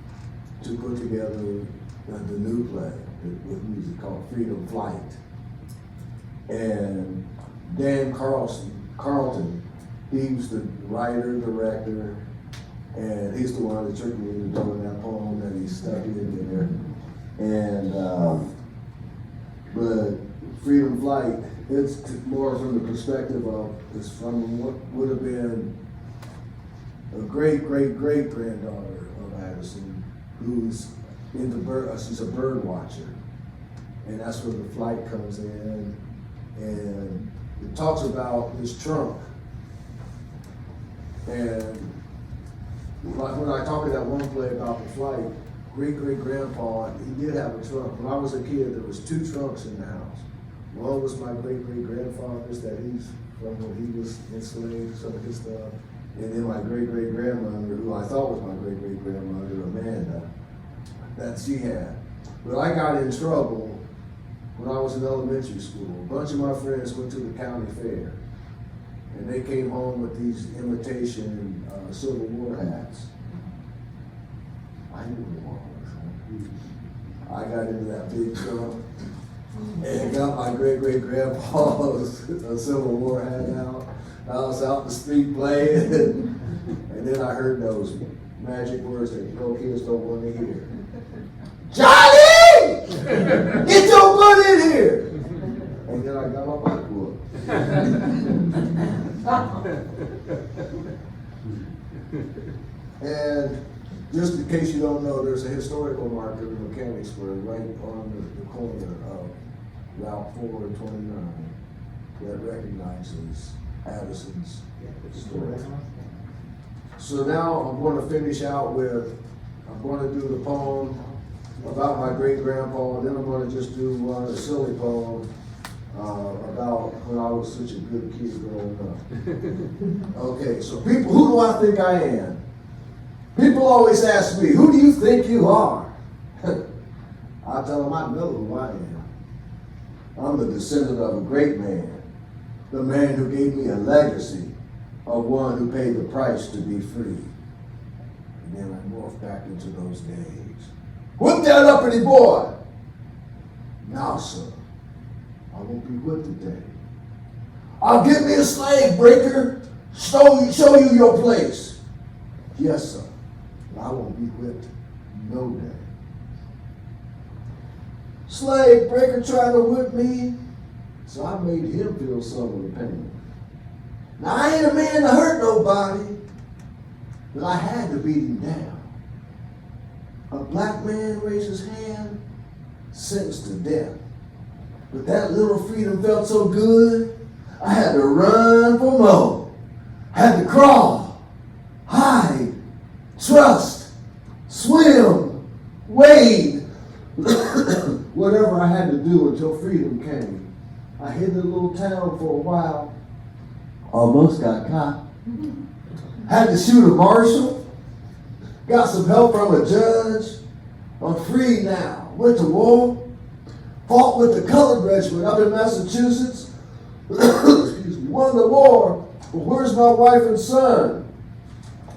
to put together the new play with music called Freedom Flight. And Dan Carlton, he was the writer, director, and he's the one that tricked me into doing that poem that he stuck in there. And but Freedom Flight, it's more from the perspective of, it's from what would have been a great granddaughter of Addison, who's she's a bird watcher. And that's where the flight comes in. And it talks about this trunk. And when I talk in that one play about the flight, great-great-grandpa, he did have a trunk. When I was a kid, there was 2 trunks in the house. One was my great-great-grandfather's that he's from when he was enslaved, some of his stuff. And then my great-great-grandmother, who I thought was my great-great-grandmother, Amanda, that she had. But I got in trouble when I was in elementary school. A bunch of my friends went to the county fair. And they came home with these imitation Civil War hats. I knew what it was. I got into that big trunk and got my great-great-grandpa's Civil War hat out. I was out in the street playing, and then I heard those magic words that kids don't want to hear. Johnny! Get your butt in here! And then I got my bike whooped. And just in case you don't know, there's a historical marker in Mechanicsburg right on the corner of Route 4 and 29 that recognizes Addison's story. So now I'm going to finish out with, I'm going to do the poem about my great-grandpa, and then I'm going to just do a silly poem about when I was such a good kid growing up. Okay, so people, who do I think I am? People always ask me, who do you think you are? I tell them I know who I am. I'm the descendant of a great man, the man who gave me a legacy of one who paid the price to be free. And then I morphed back into those days. Whip that uppity boy! Now, sir, I won't be whipped today. I'll get me a slave breaker, show you your place. Yes, sir, but I won't be whipped no day. Slave breaker tried to whip me, so I made him feel some of the pain. Now, I ain't a man to hurt nobody, but I had to beat him down. A black man raised his hand, sentenced to death. But that little freedom felt so good, I had to run for more. Had to crawl, hide, trust, swim, wade, whatever I had to do until freedom came. I hid in a little town for a while, almost got caught. Had to shoot a marshal, got some help from a judge. I'm free now. Went to war, fought with the colored regiment up in Massachusetts. Excuse me, won the war. But where's my wife and son?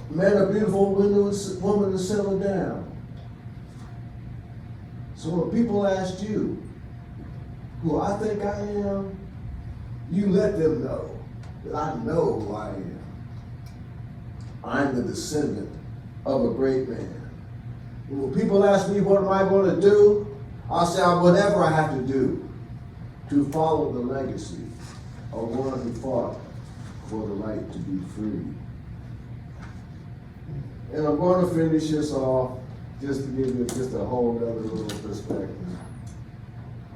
Met a beautiful woman to settle down. So when people asked you who I think I am, you let them know that I know who I am. I'm the descendant of a great man. And when people ask me what am I going to do, I'll say whatever I have to do to follow the legacy of one who fought for the right to be free. And I'm going to finish this off just to give you just a whole other little perspective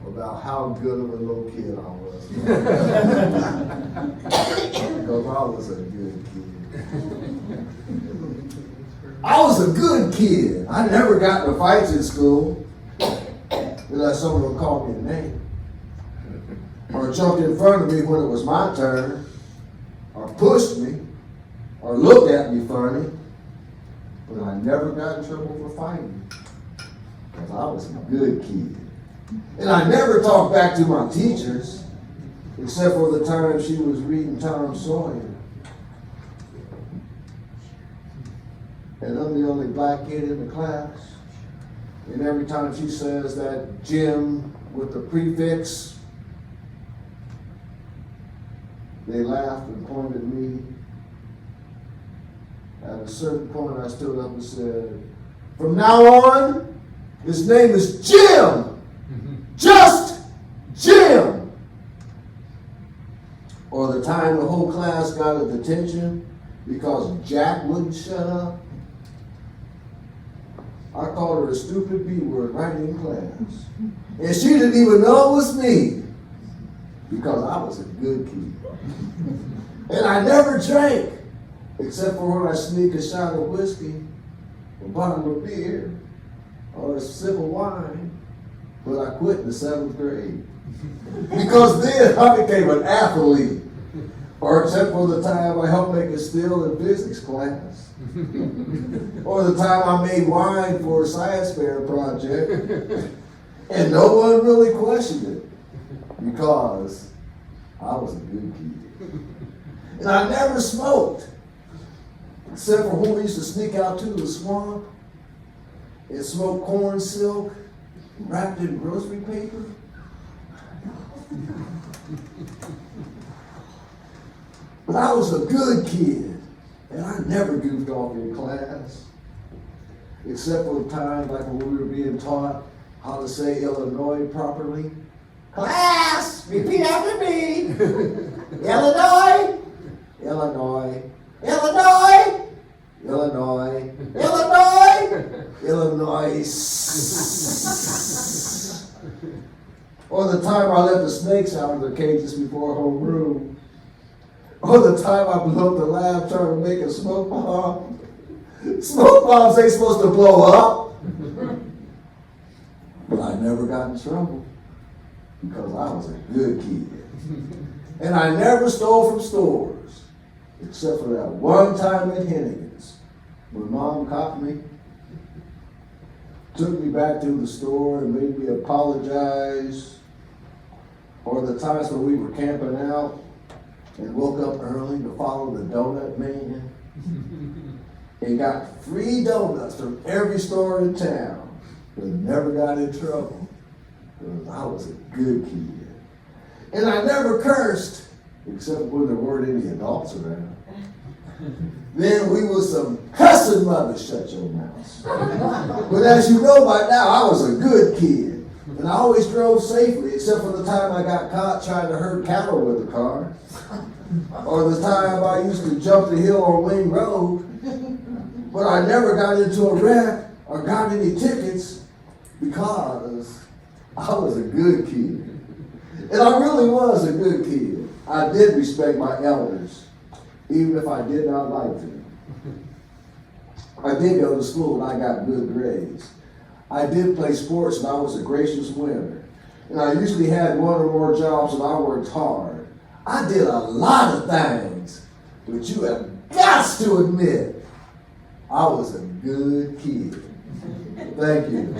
about how good of a little kid I was. Because I was a good kid. I was a good kid. I never got into fights in school unless someone called me a name. Or jumped in front of me when it was my turn. Or pushed me. Or looked at me funny. But I never got in trouble for fighting. Because I was a good kid. And I never talked back to my teachers, except for the time she was reading Tom Sawyer. And I'm the only black kid in the class. And every time she says that Jim with the prefix, they laughed and pointed at me. At a certain point, I stood up and said, from now on, his name is Jim. Just Jim. Or the time the whole class got a detention because Jack wouldn't shut up. I called her a stupid B word right in class. And she didn't even know it was me because I was a good kid. And I never drank except for when I sneak a shot of whiskey, a bottle of beer, or a sip of wine. But I quit in the 7th grade. Because then I became an athlete. Or except for the time I helped make a still in physics class. Or the time I made wine for a science fair project. And no one really questioned it. Because I was a good kid. And I never smoked. Except for when we used to sneak out to the swamp and smoke corn silk wrapped in grocery paper. But I was a good kid, and I never goofed off in class, except for the time like when we were being taught how to say Illinois properly. Class, repeat after me. Illinois, Illinois, Illinois, Illinois, Illinois, Illinois. Or the time I let the snakes out of their cages before homeroom. Or the time I blew up the lab trying to make a smoke bomb. Smoke bombs ain't supposed to blow up. But I never got in trouble because I was a good kid. And I never stole from stores, except for that one time at Hennigan's when Mom caught me, took me back to the store and made me apologize. Or the times when we were camping out and woke up early to follow the donut man. and got free donuts from every store in town, but never got in trouble because I was a good kid. And I never cursed, except when there weren't any adults around. Then we was some cussing mothers, shut your mouth. But as you know by now, I was a good kid. And I always drove safely, except for the time I got caught trying to herd cattle with a car. Or the time I used to jump the hill on Wing Road. But I never got into a wreck or got any tickets because I was a good kid. And I really was a good kid. I did respect my elders, even if I did not like them. I did go to school and I got good grades. I did play sports and I was a gracious winner. And I usually had one or more jobs and I worked hard. I did a lot of things, but you have got to admit, I was a good kid. Thank you.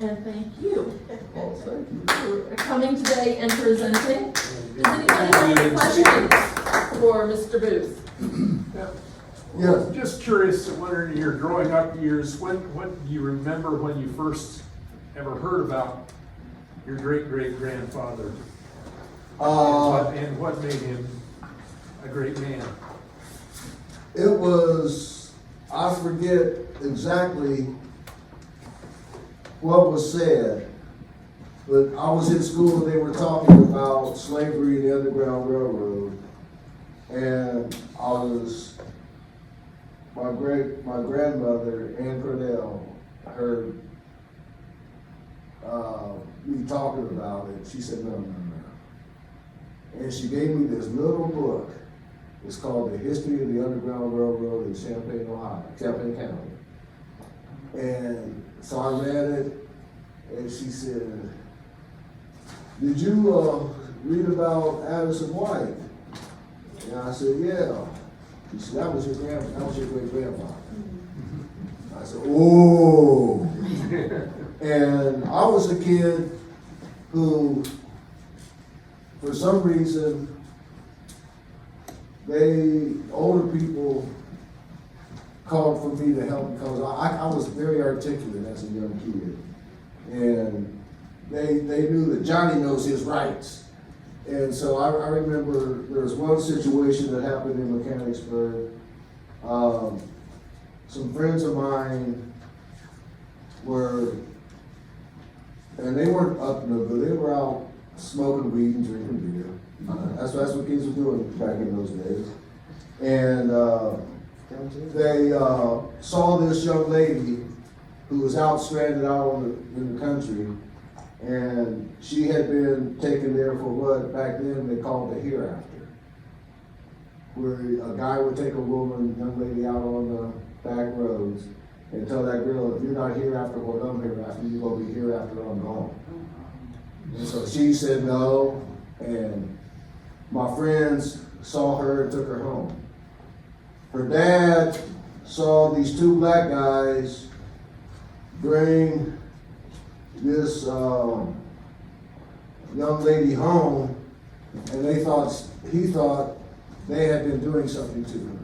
And thank you Oh, thank you. for coming today and presenting. Does anybody have any questions for Mr. Booth? Yeah. Just curious, wondering your growing up years, what do you remember when you first ever heard about your great-great-grandfather? And what made him a great man? It was, I forget exactly what was said, but I was in school and they were talking about slavery in the Underground Railroad, and my grandmother, Ann Cornell, heard me talking about it. She said, no. And she gave me this little book. It's called The History of the Underground Railroad in Champaign, Ohio, Champaign County. And so I read it, and she said, did you read about Addison White? And I said, yeah. She said, that was your great-grandfather. I said, oh. And I was a kid who, for some reason, older people called for me to help because I was very articulate as a young kid. And they knew that Johnny knows his rights. And so I remember there was one situation that happened in Mechanicsburg. Some friends of mine and they weren't up no good, they were out smoking weed and drinking beer. That's what kids were doing back in those days. And they saw this young lady who was out stranded out in the country, and she had been taken there for what back then they called the hereafter, where a guy would take a young lady out on the back roads and tell that girl, if you're not here after what I'm here after, you're gonna be here after I'm gone. And so she said no, and my friends saw her and took her home. Her dad saw these two black guys bring this young lady home, and he thought they had been doing something to her.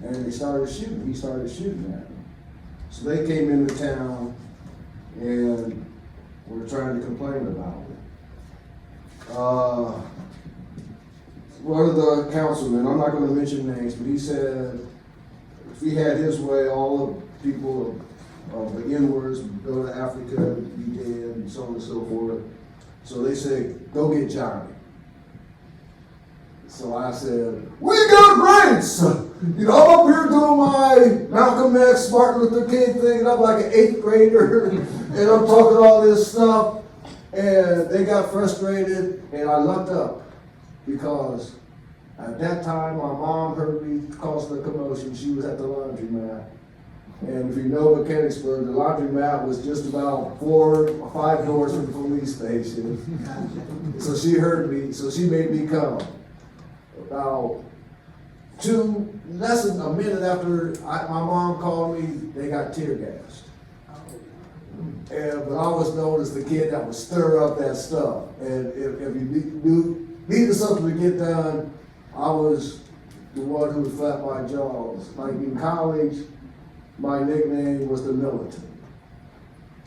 And he started shooting at them. So they came into town and were trying to complain about it. One of the councilmen, I'm not going to mention names, but he said if he had his way, all the people of the N-words would go to Africa, be dead, and so on and so forth. So they said, go get Johnny. So I said, we got rights! You know, I'm up here doing my Malcolm X, Martin Luther King thing, and I'm like an 8th grader, and I'm talking all this stuff, and they got frustrated, and I looked up, because at that time, my mom heard me causing a commotion. She was at the laundromat. And if you know Mechanicsburg, the laundromat was just about 4 or 5 doors from the police station. So she heard me, so she made me come. About less than a minute after my mom called me, they got tear gassed. but I was known as the kid that would stir up that stuff. And if you needed something to get done, I was the one who would flap my jaws. Like in college, my nickname was the militant.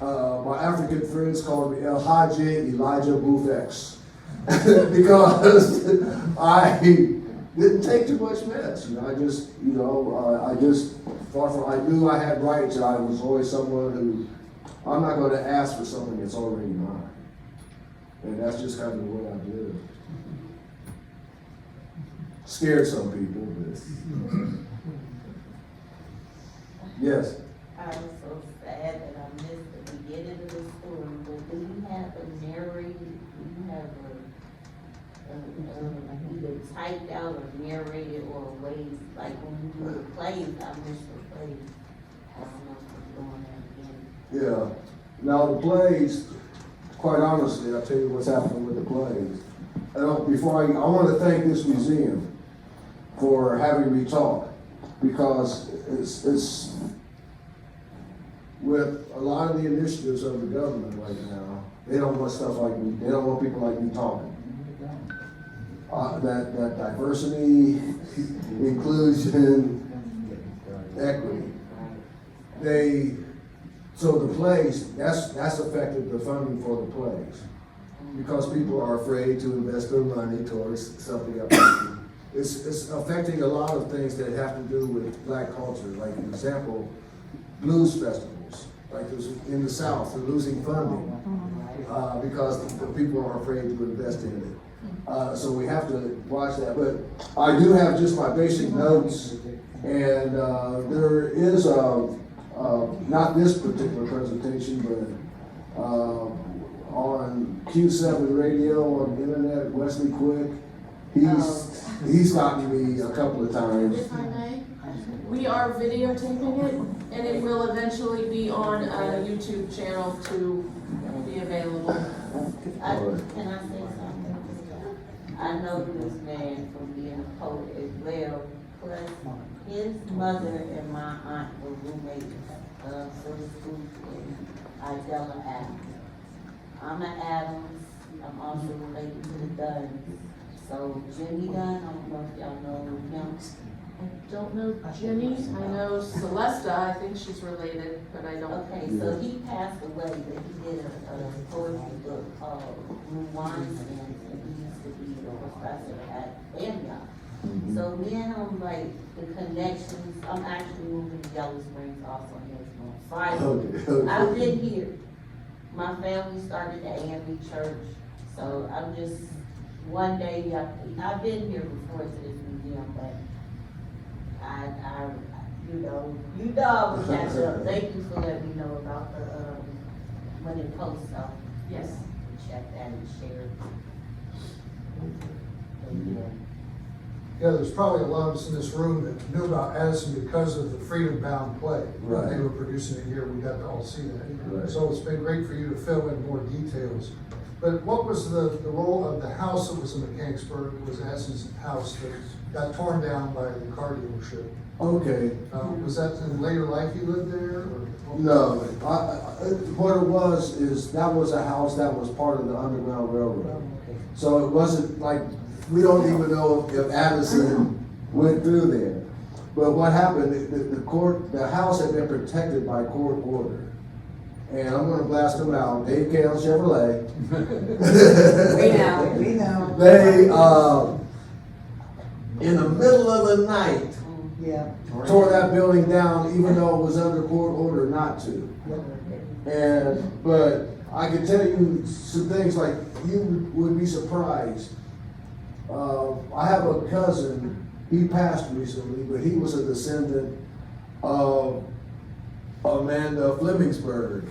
My African friends called me El Haji Elijah Booth X because I didn't take too much mess. I just thought I knew I had rights, and I was always someone who, I'm not going to ask for something that's already mine. And that's just kind of the way I did it. Scared some people, but yes. I was so sad that I missed the beginning of the story, but do you have a narrated, do you have either typed out or narrated or ways, like when you do the plays, I missed the plays. I don't know if you're doing that again. Yeah. Now the plays, quite honestly, I'll tell you what's happening with the plays. Before I want to thank this museum for having me talk, because it's with a lot of the initiatives of the government right now, they don't want stuff like me. They don't want people like me talking. That diversity, inclusion, equity. So the plays, that's affected the funding for the plays, because people are afraid to invest their money towards something else. It's affecting a lot of things that have to do with black culture. Like, for example, blues festivals. Like in the South, they're losing funding because the people are afraid to invest in it. So we have to watch that. But I do have just my basic notes, and there is not this particular presentation, but on Q7 radio on the internet, Wesley Quick, he's gotten me a couple of times. If I may, we are videotaping it, and it will eventually be on a YouTube channel to be available. Can I say something? I know this man from being a poet as well, plus his mother and my aunt were roommates, so to speak, in Idella Adams. I'm an Adams, I'm also related to the Dunns. So Jimmy Dunn, I don't know if y'all know him. I don't know Jenny, I know Celesta, I think she's related, but I don't. Okay, so he passed away, but he did a poetry book called Blue Wineskins, and he used to be a professor at Antioch. So me and him, like, the connections, I'm actually moving to Yellow Springs also next month. So I've been here. My family started the AME church, so I'm just, one day, I've been here before to this museum, but you know, we catch up. Thank you for letting me know about the, when it posts, so. Yes. Check that and share it. Yeah, there's probably a lot of us in this room that knew about Addison because of the Freedom Bound play. Right. They were producing it here, we got to all see that. Right. So it's been great for you to fill in more details. But what was the role of the house that was in Mechanicsburg? It was Addison's house that got torn down by the car dealership. Okay. Was that in later life you lived there? Or? No, what it was is that was a house that was part of the Underground Railroad. So it wasn't like, we don't even know if Addison went through there. But what happened, the house had been protected by court order. And I'm gonna blast them out, Dave Kale Chevrolet. We know. They, in the middle of the night, Yeah. tore that building down even though it was under court order not to. But I can tell you some things like you would be surprised. I have a cousin, he passed recently, but he was a descendant of Amanda Flemingsburg,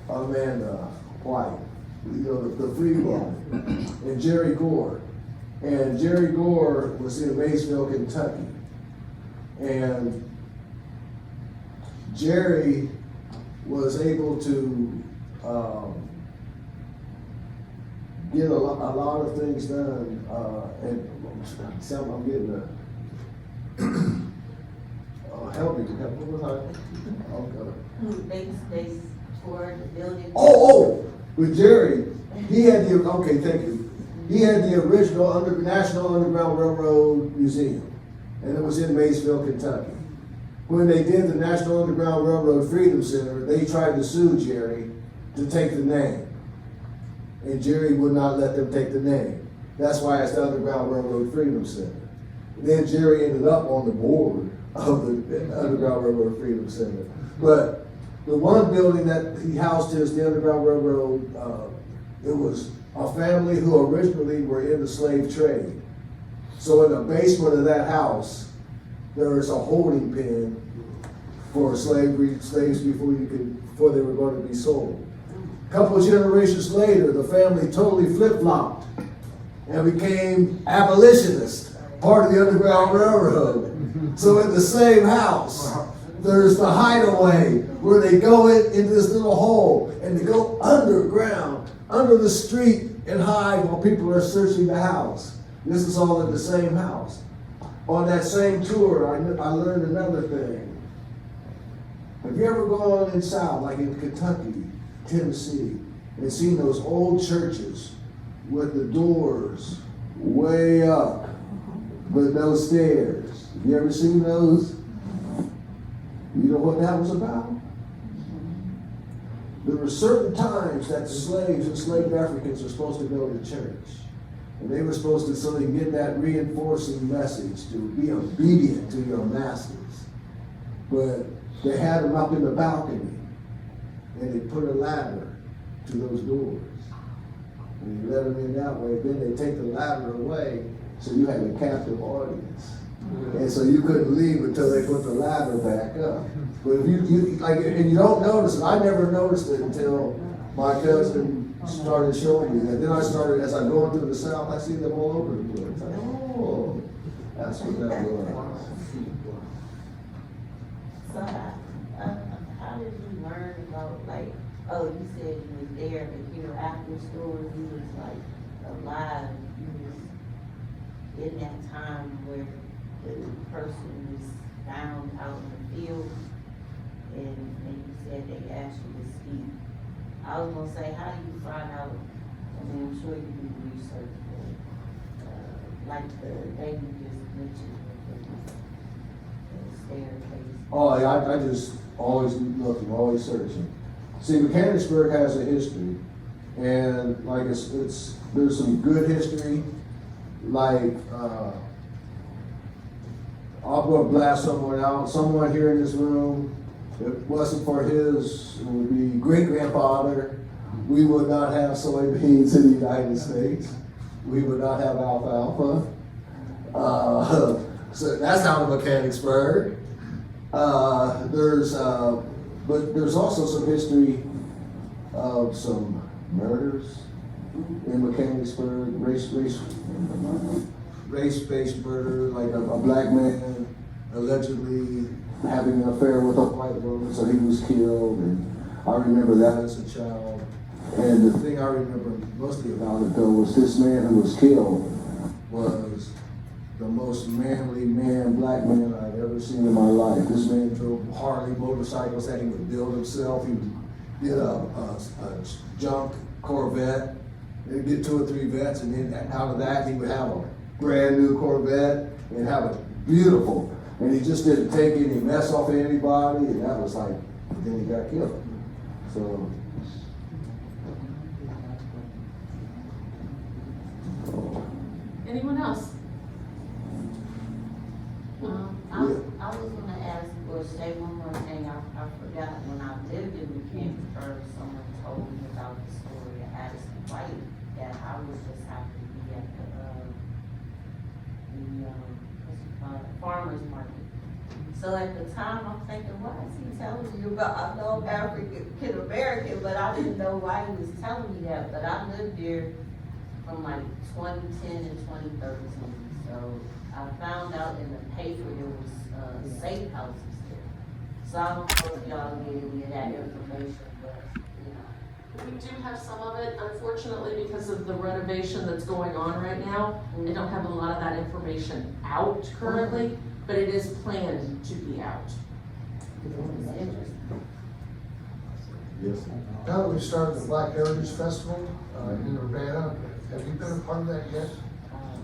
Amanda White, the free woman, and Jerry Gore. And Jerry Gore was in Maysville, Kentucky. And Jerry was able to get a lot of things done, and I'm getting help me. What was I? Okay. They toured the building? With Jerry, he had okay, thank you. He had the original National Underground Railroad Museum, and it was in Maysville, Kentucky. When they did the National Underground Railroad Freedom Center, they tried to sue Jerry to take the name. And Jerry would not let them take the name. That's why it's the Underground Railroad Freedom Center. Then Jerry ended up on the board of the Underground Railroad Freedom Center. But the one building that he housed the Underground Railroad, it was a family who originally were in the slave trade. So in the basement of that house, there is a holding pen for slaves before they were going to be sold. A couple of generations later, the family totally flip-flopped and became abolitionists, part of the Underground Railroad. So in the same house, there's the hideaway where they go into this little hole and they go underground, under the street and hide while people are searching the house. This is all in the same house. On that same tour, I learned another thing. Have you ever gone in South, like in Kentucky, Tennessee, and seen those old churches with the doors way up, but no stairs? Have you ever seen those? You know what that was about? There were certain times that slaves, enslaved Africans, were supposed to go to church. And they were supposed to sort of get that reinforcing message to be obedient to your masters. But they had them up in the balcony, and they put a ladder to those doors. And you let them in that way, then they take the ladder away, so you had a captive audience. And so you couldn't leave until they put the ladder back up. But if and you don't notice it, I never noticed it until my cousin started showing me that. Then I started, as I'm going through the South, I see them all over the place. Oh, that's what that was. So how did you learn about, like, you said you was there, but after school, you was like alive, you was in that time where the person was found out in the field, and you said they asked you to speak. I was gonna say, how do you find out? I mean, I'm sure you do research, but like the day you just mentioned, the staircase. Oh, yeah, I just always looking, always searching. See, Mechanicsburg has a history, and like there's some good history, like I'll go blast someone out. Someone here in this room, if it wasn't for it would be great-grandfather, we would not have soybeans in the United States. We would not have alfalfa. So that's out of Mechanicsburg. But there's also some history of some murders in Mechanicsburg, race-based murder, like a black man allegedly having an affair with a white woman, so he was killed, and I remember that as a child. And the thing I remember mostly about it, though, was this man who was killed was the most manly black man I've ever seen in my life. This man drove Harley motorcycles that he would build himself. He would get a junk Corvette, then get 2 or 3 vets, and then out of that he would have a brand new Corvette and have it beautiful. And he just didn't take any mess off of anybody, and that was like, then he got killed. So. Anyone else? I was gonna ask, or say one more thing, I forgot, when I lived in Mechanicsburg, someone told me about the story of Addison White, that I was just happy to be at the farmer's market. So at the time, I'm thinking, why is he telling you about, I know African American, but I didn't know why he was telling me that, but I lived there from like 2010 and 2013, so I found out in the paper there was safe houses there. So I don't know if y'all gave me that information, but, you know. We do have some of it, unfortunately, because of the renovation that's going on right now. I don't have a lot of that information out currently, but it is planned to be out. It's interesting. Yes. Now that we've started the Black Heritage Festival in Urbana, have you been a part of that yet?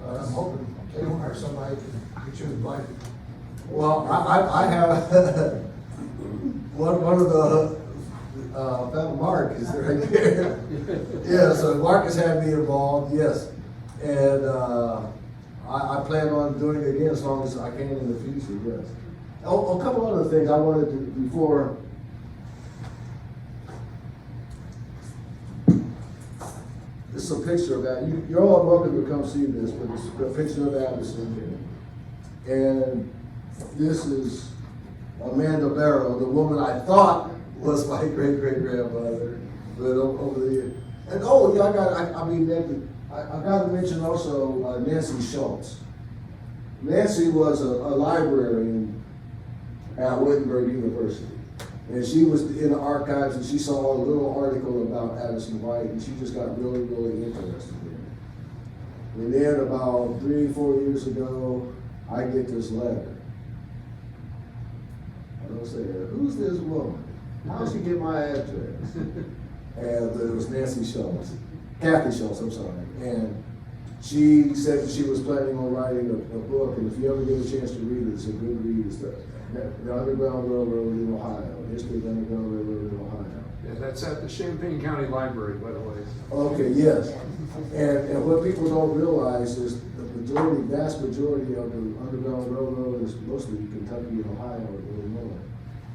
I'm hoping Caitlin or somebody can get you invited. Well, I have, one of the, Mark is right there. Yeah, so Mark has had me involved, yes. And, I plan on doing it again as long as I can in the future, yes. Oh, a couple other things I wanted to, before. This is a picture of that. You're all welcome to come see this, but it's a picture of Addison. And this is Amanda Barrow, the woman I thought was my great-great-grandmother, but over the years. And oh, yeah, I got to mention also Nancy Schultz. Nancy was a librarian at Wittenberg University. And she was in the archives and she saw a little article about Addison White and she just got really, really interested in it. And then about 3-4 years ago, I get this letter. I don't say, who's this woman? How did she get my address? And it was Nancy Schultz, Kathy Schultz, I'm sorry. And she said that she was planning on writing a book, and if you ever get a chance to read it, it's a good read. It's the Underground Railroad in Ohio, History of the Underground Railroad in Ohio. Yeah, that's at the Champaign County Library, by the way. Okay, yes. And what people don't realize is the vast majority of the Underground Railroad is mostly Kentucky and Ohio or Illinois.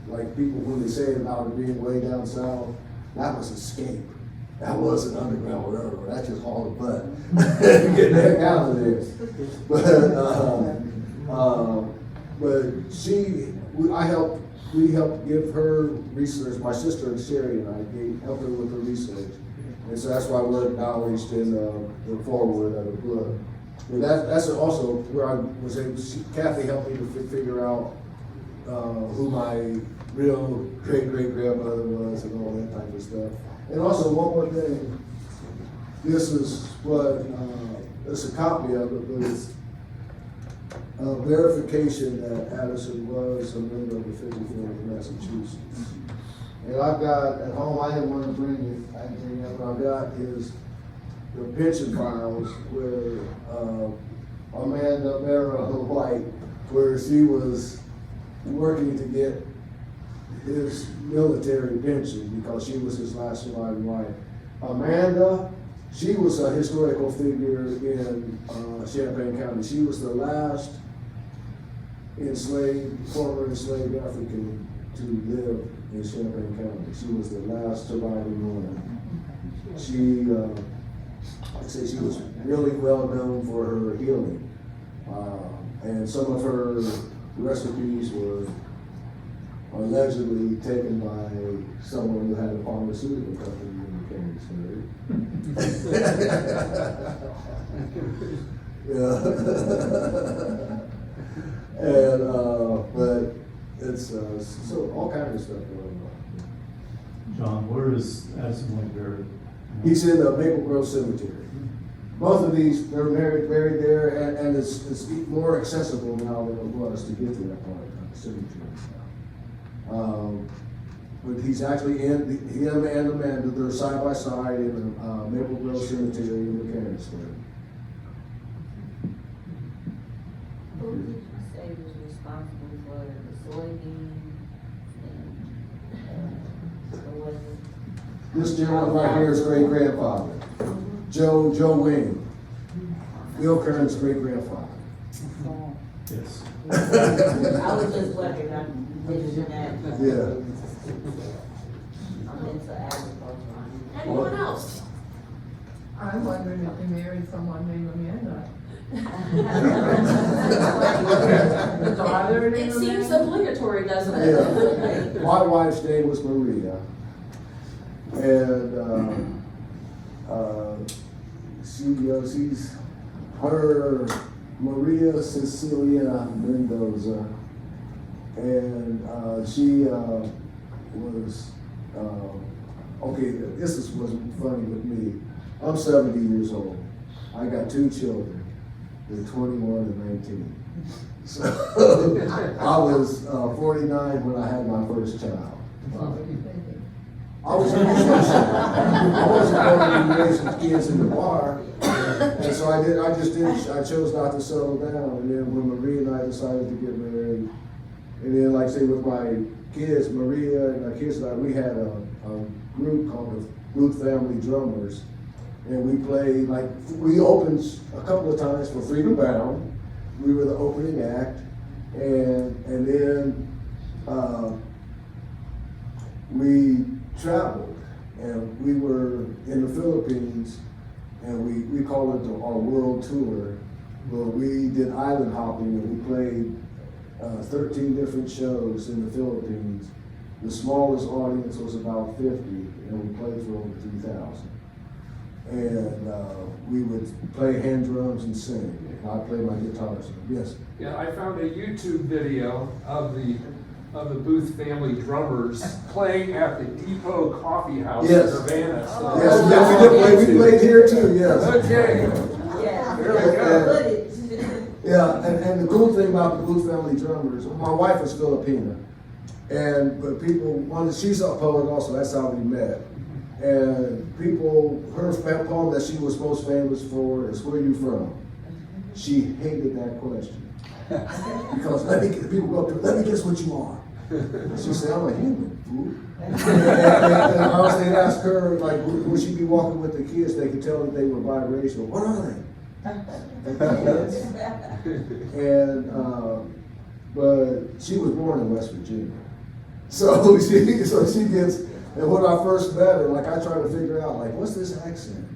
Like people, when they say about it being way down south, that was escape. That wasn't Underground Railroad. That just hauled a butt. Get the heck out of there. But we helped give her research. My sister and Sherry and I helped her with her research. And so that's why we're acknowledged in the foreword of the book. But that's also where I was able to, Kathy helped me to figure out who my real great-great-grandmother was and all that type of stuff. And also one more thing, this is what, it's a copy of it, but it's a verification that Addison was a member of the 54th of Massachusetts. And I've got, at home, I didn't want to bring it, I didn't bring it, but I've got is the pension files where Amanda Barrow White, where she was working to get his military pension because she was his last surviving wife. Amanda, she was a historical figure in Champaign County. She was the last former enslaved African to live in Champaign County. She was the last surviving woman. I'd say she was really well known for her healing. And some of her recipes were allegedly taken by someone who had a pharmaceutical company in Mechanicsburg. Yeah. And but it's so all kinds of stuff going on. John, where is Addison White buried? He's in the Maple Grove Cemetery. Both of these, they're buried there, and it's more accessible now than it was to get to that part of the cemetery. But he's actually him and Amanda, they're side by side in the Maple Grove Cemetery in Mechanicsburg. Who did you say was responsible for the soybeans and, what was it? This gentleman right here is great-grandfather, Joe Wing, Bill Kern's great-grandfather. Yes. I was just wondering, I mentioned that. Yeah. I'm into agriculture. Anyone else? I'm wondering if they married someone named Amanda. The daughter named It seems Amanda? obligatory, doesn't it? Yeah. My wife's name was Maria. And she's her Maria Cecilia Mendoza, and she was okay. This wasn't funny with me. I'm 70 years old. I got 2 children. They're 21 and 19. So I was 49 when I had my first child. I was a musician. I wasn't going to be raising kids in the bar. And so I chose not to settle down. And then when Maria and I decided to get married, and then like say with my kids, Maria and my kids and I, we had a group called the Booth Family Drummers. And we played, like, we opened a couple of times for Freedom Bound. We were the opening act. And then we traveled, and we were in the Philippines, and we called it our world tour, where we did island hopping, and we played 13 different shows in the Philippines. The smallest audience was about 50, and we played for over 3,000. And we would play hand drums and sing, and I played my guitar. So, yes. Yeah, I found a YouTube video of the Booth family drummers playing at the Depot Coffee House Yes. in Urbana. So. Yes, yeah, we did play. We played here too. Yes. Okay. Yeah. There we go. Yeah, and the cool thing about the Booth Family Drummers, my wife is Filipina, but people, she's a poet also. That's how we met. And her poem that she was most famous for is "Where You From?" She hated that question. Because people go up to her, let me guess what you are. She said, I'm a human, fool. And I always they'd ask her, like, when she'd be walking with the kids, they could tell that they were biracial. What are they? But she was born in West Virginia. So she gets, and when I first met her, like, I tried to figure out, like, what's this accent?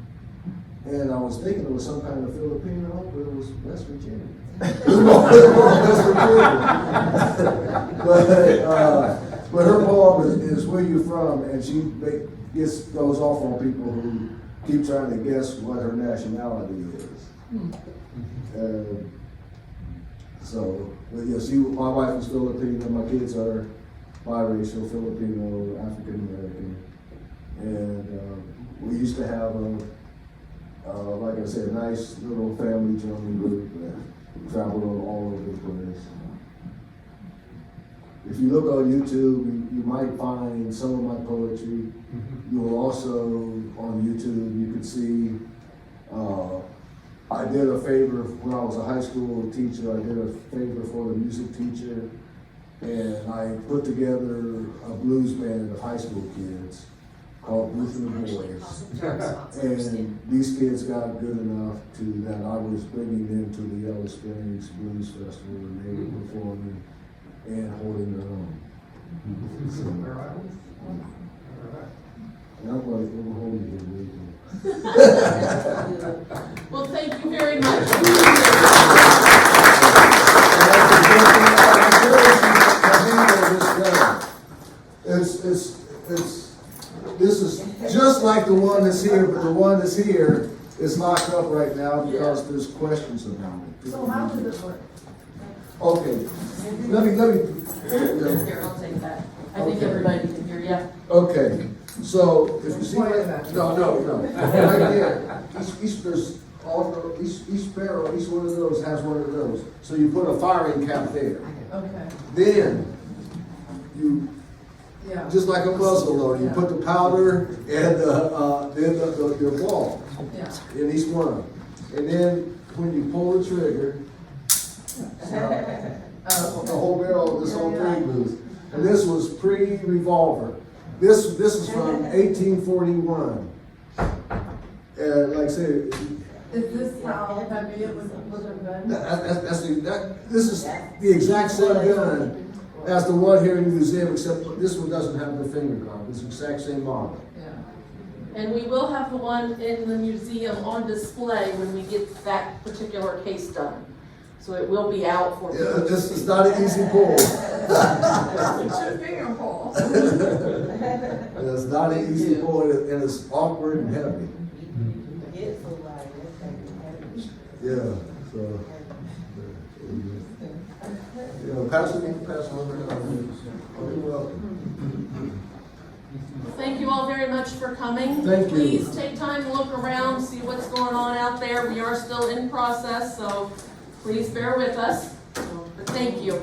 And I was thinking it was some kind of Filipino, but it was West Virginia. But her poem is "Where You From?" and she goes off on people who keep trying to guess what her nationality is. But yeah, my wife is Filipino, my kids are biracial, Filipino, African American, and we used to have like I said, a nice little family drumming group that traveled all over the place. If you look on YouTube, you might find some of my poetry. You will also, on YouTube, you can see, I did a favor when I was a high school teacher, I did a favor for the music teacher, and I put together a blues band of high school kids called Booth and the Boys. And these kids got good enough that I was bringing them to the Yellow Springs Blues Festival, and they were performing and holding their own. And I'm like, we're holding their own. Well, thank you very much. This is just like the one that's here, but the one that's here is locked up right now because there's questions about it. So how does it work? Okay, let me. Here, I'll take that. I think everybody can hear you. Okay, so if you see, Wait a minute. no, right there, each barrel, each one of those has one of those. So you put a firing cap there. Okay, Then you, yeah. just like a muzzle loader, you put the powder and then the ball Yeah. in each one. And then when you pull the trigger, the whole barrel, this whole thing moves. And this was pre-revolver. This is from 1841. And like I said, Is this how heavy it would have been? this is the exact same gun as the one here in the museum, except this one doesn't have the finger guard. It's the exact same model. Yeah. And we will have the one in the museum on display when we get that particular case done. So it will be out for Yeah, this is not an easy pull. It should be a hole. It's not an easy pull, and it's awkward and heavy. It's so light, it's like Yeah, so. Pass it over. You're welcome. Thank you all very much for coming. Thank you. Please take time to look around, see what's going on out there. We are still in process, so please bear with us. But thank you.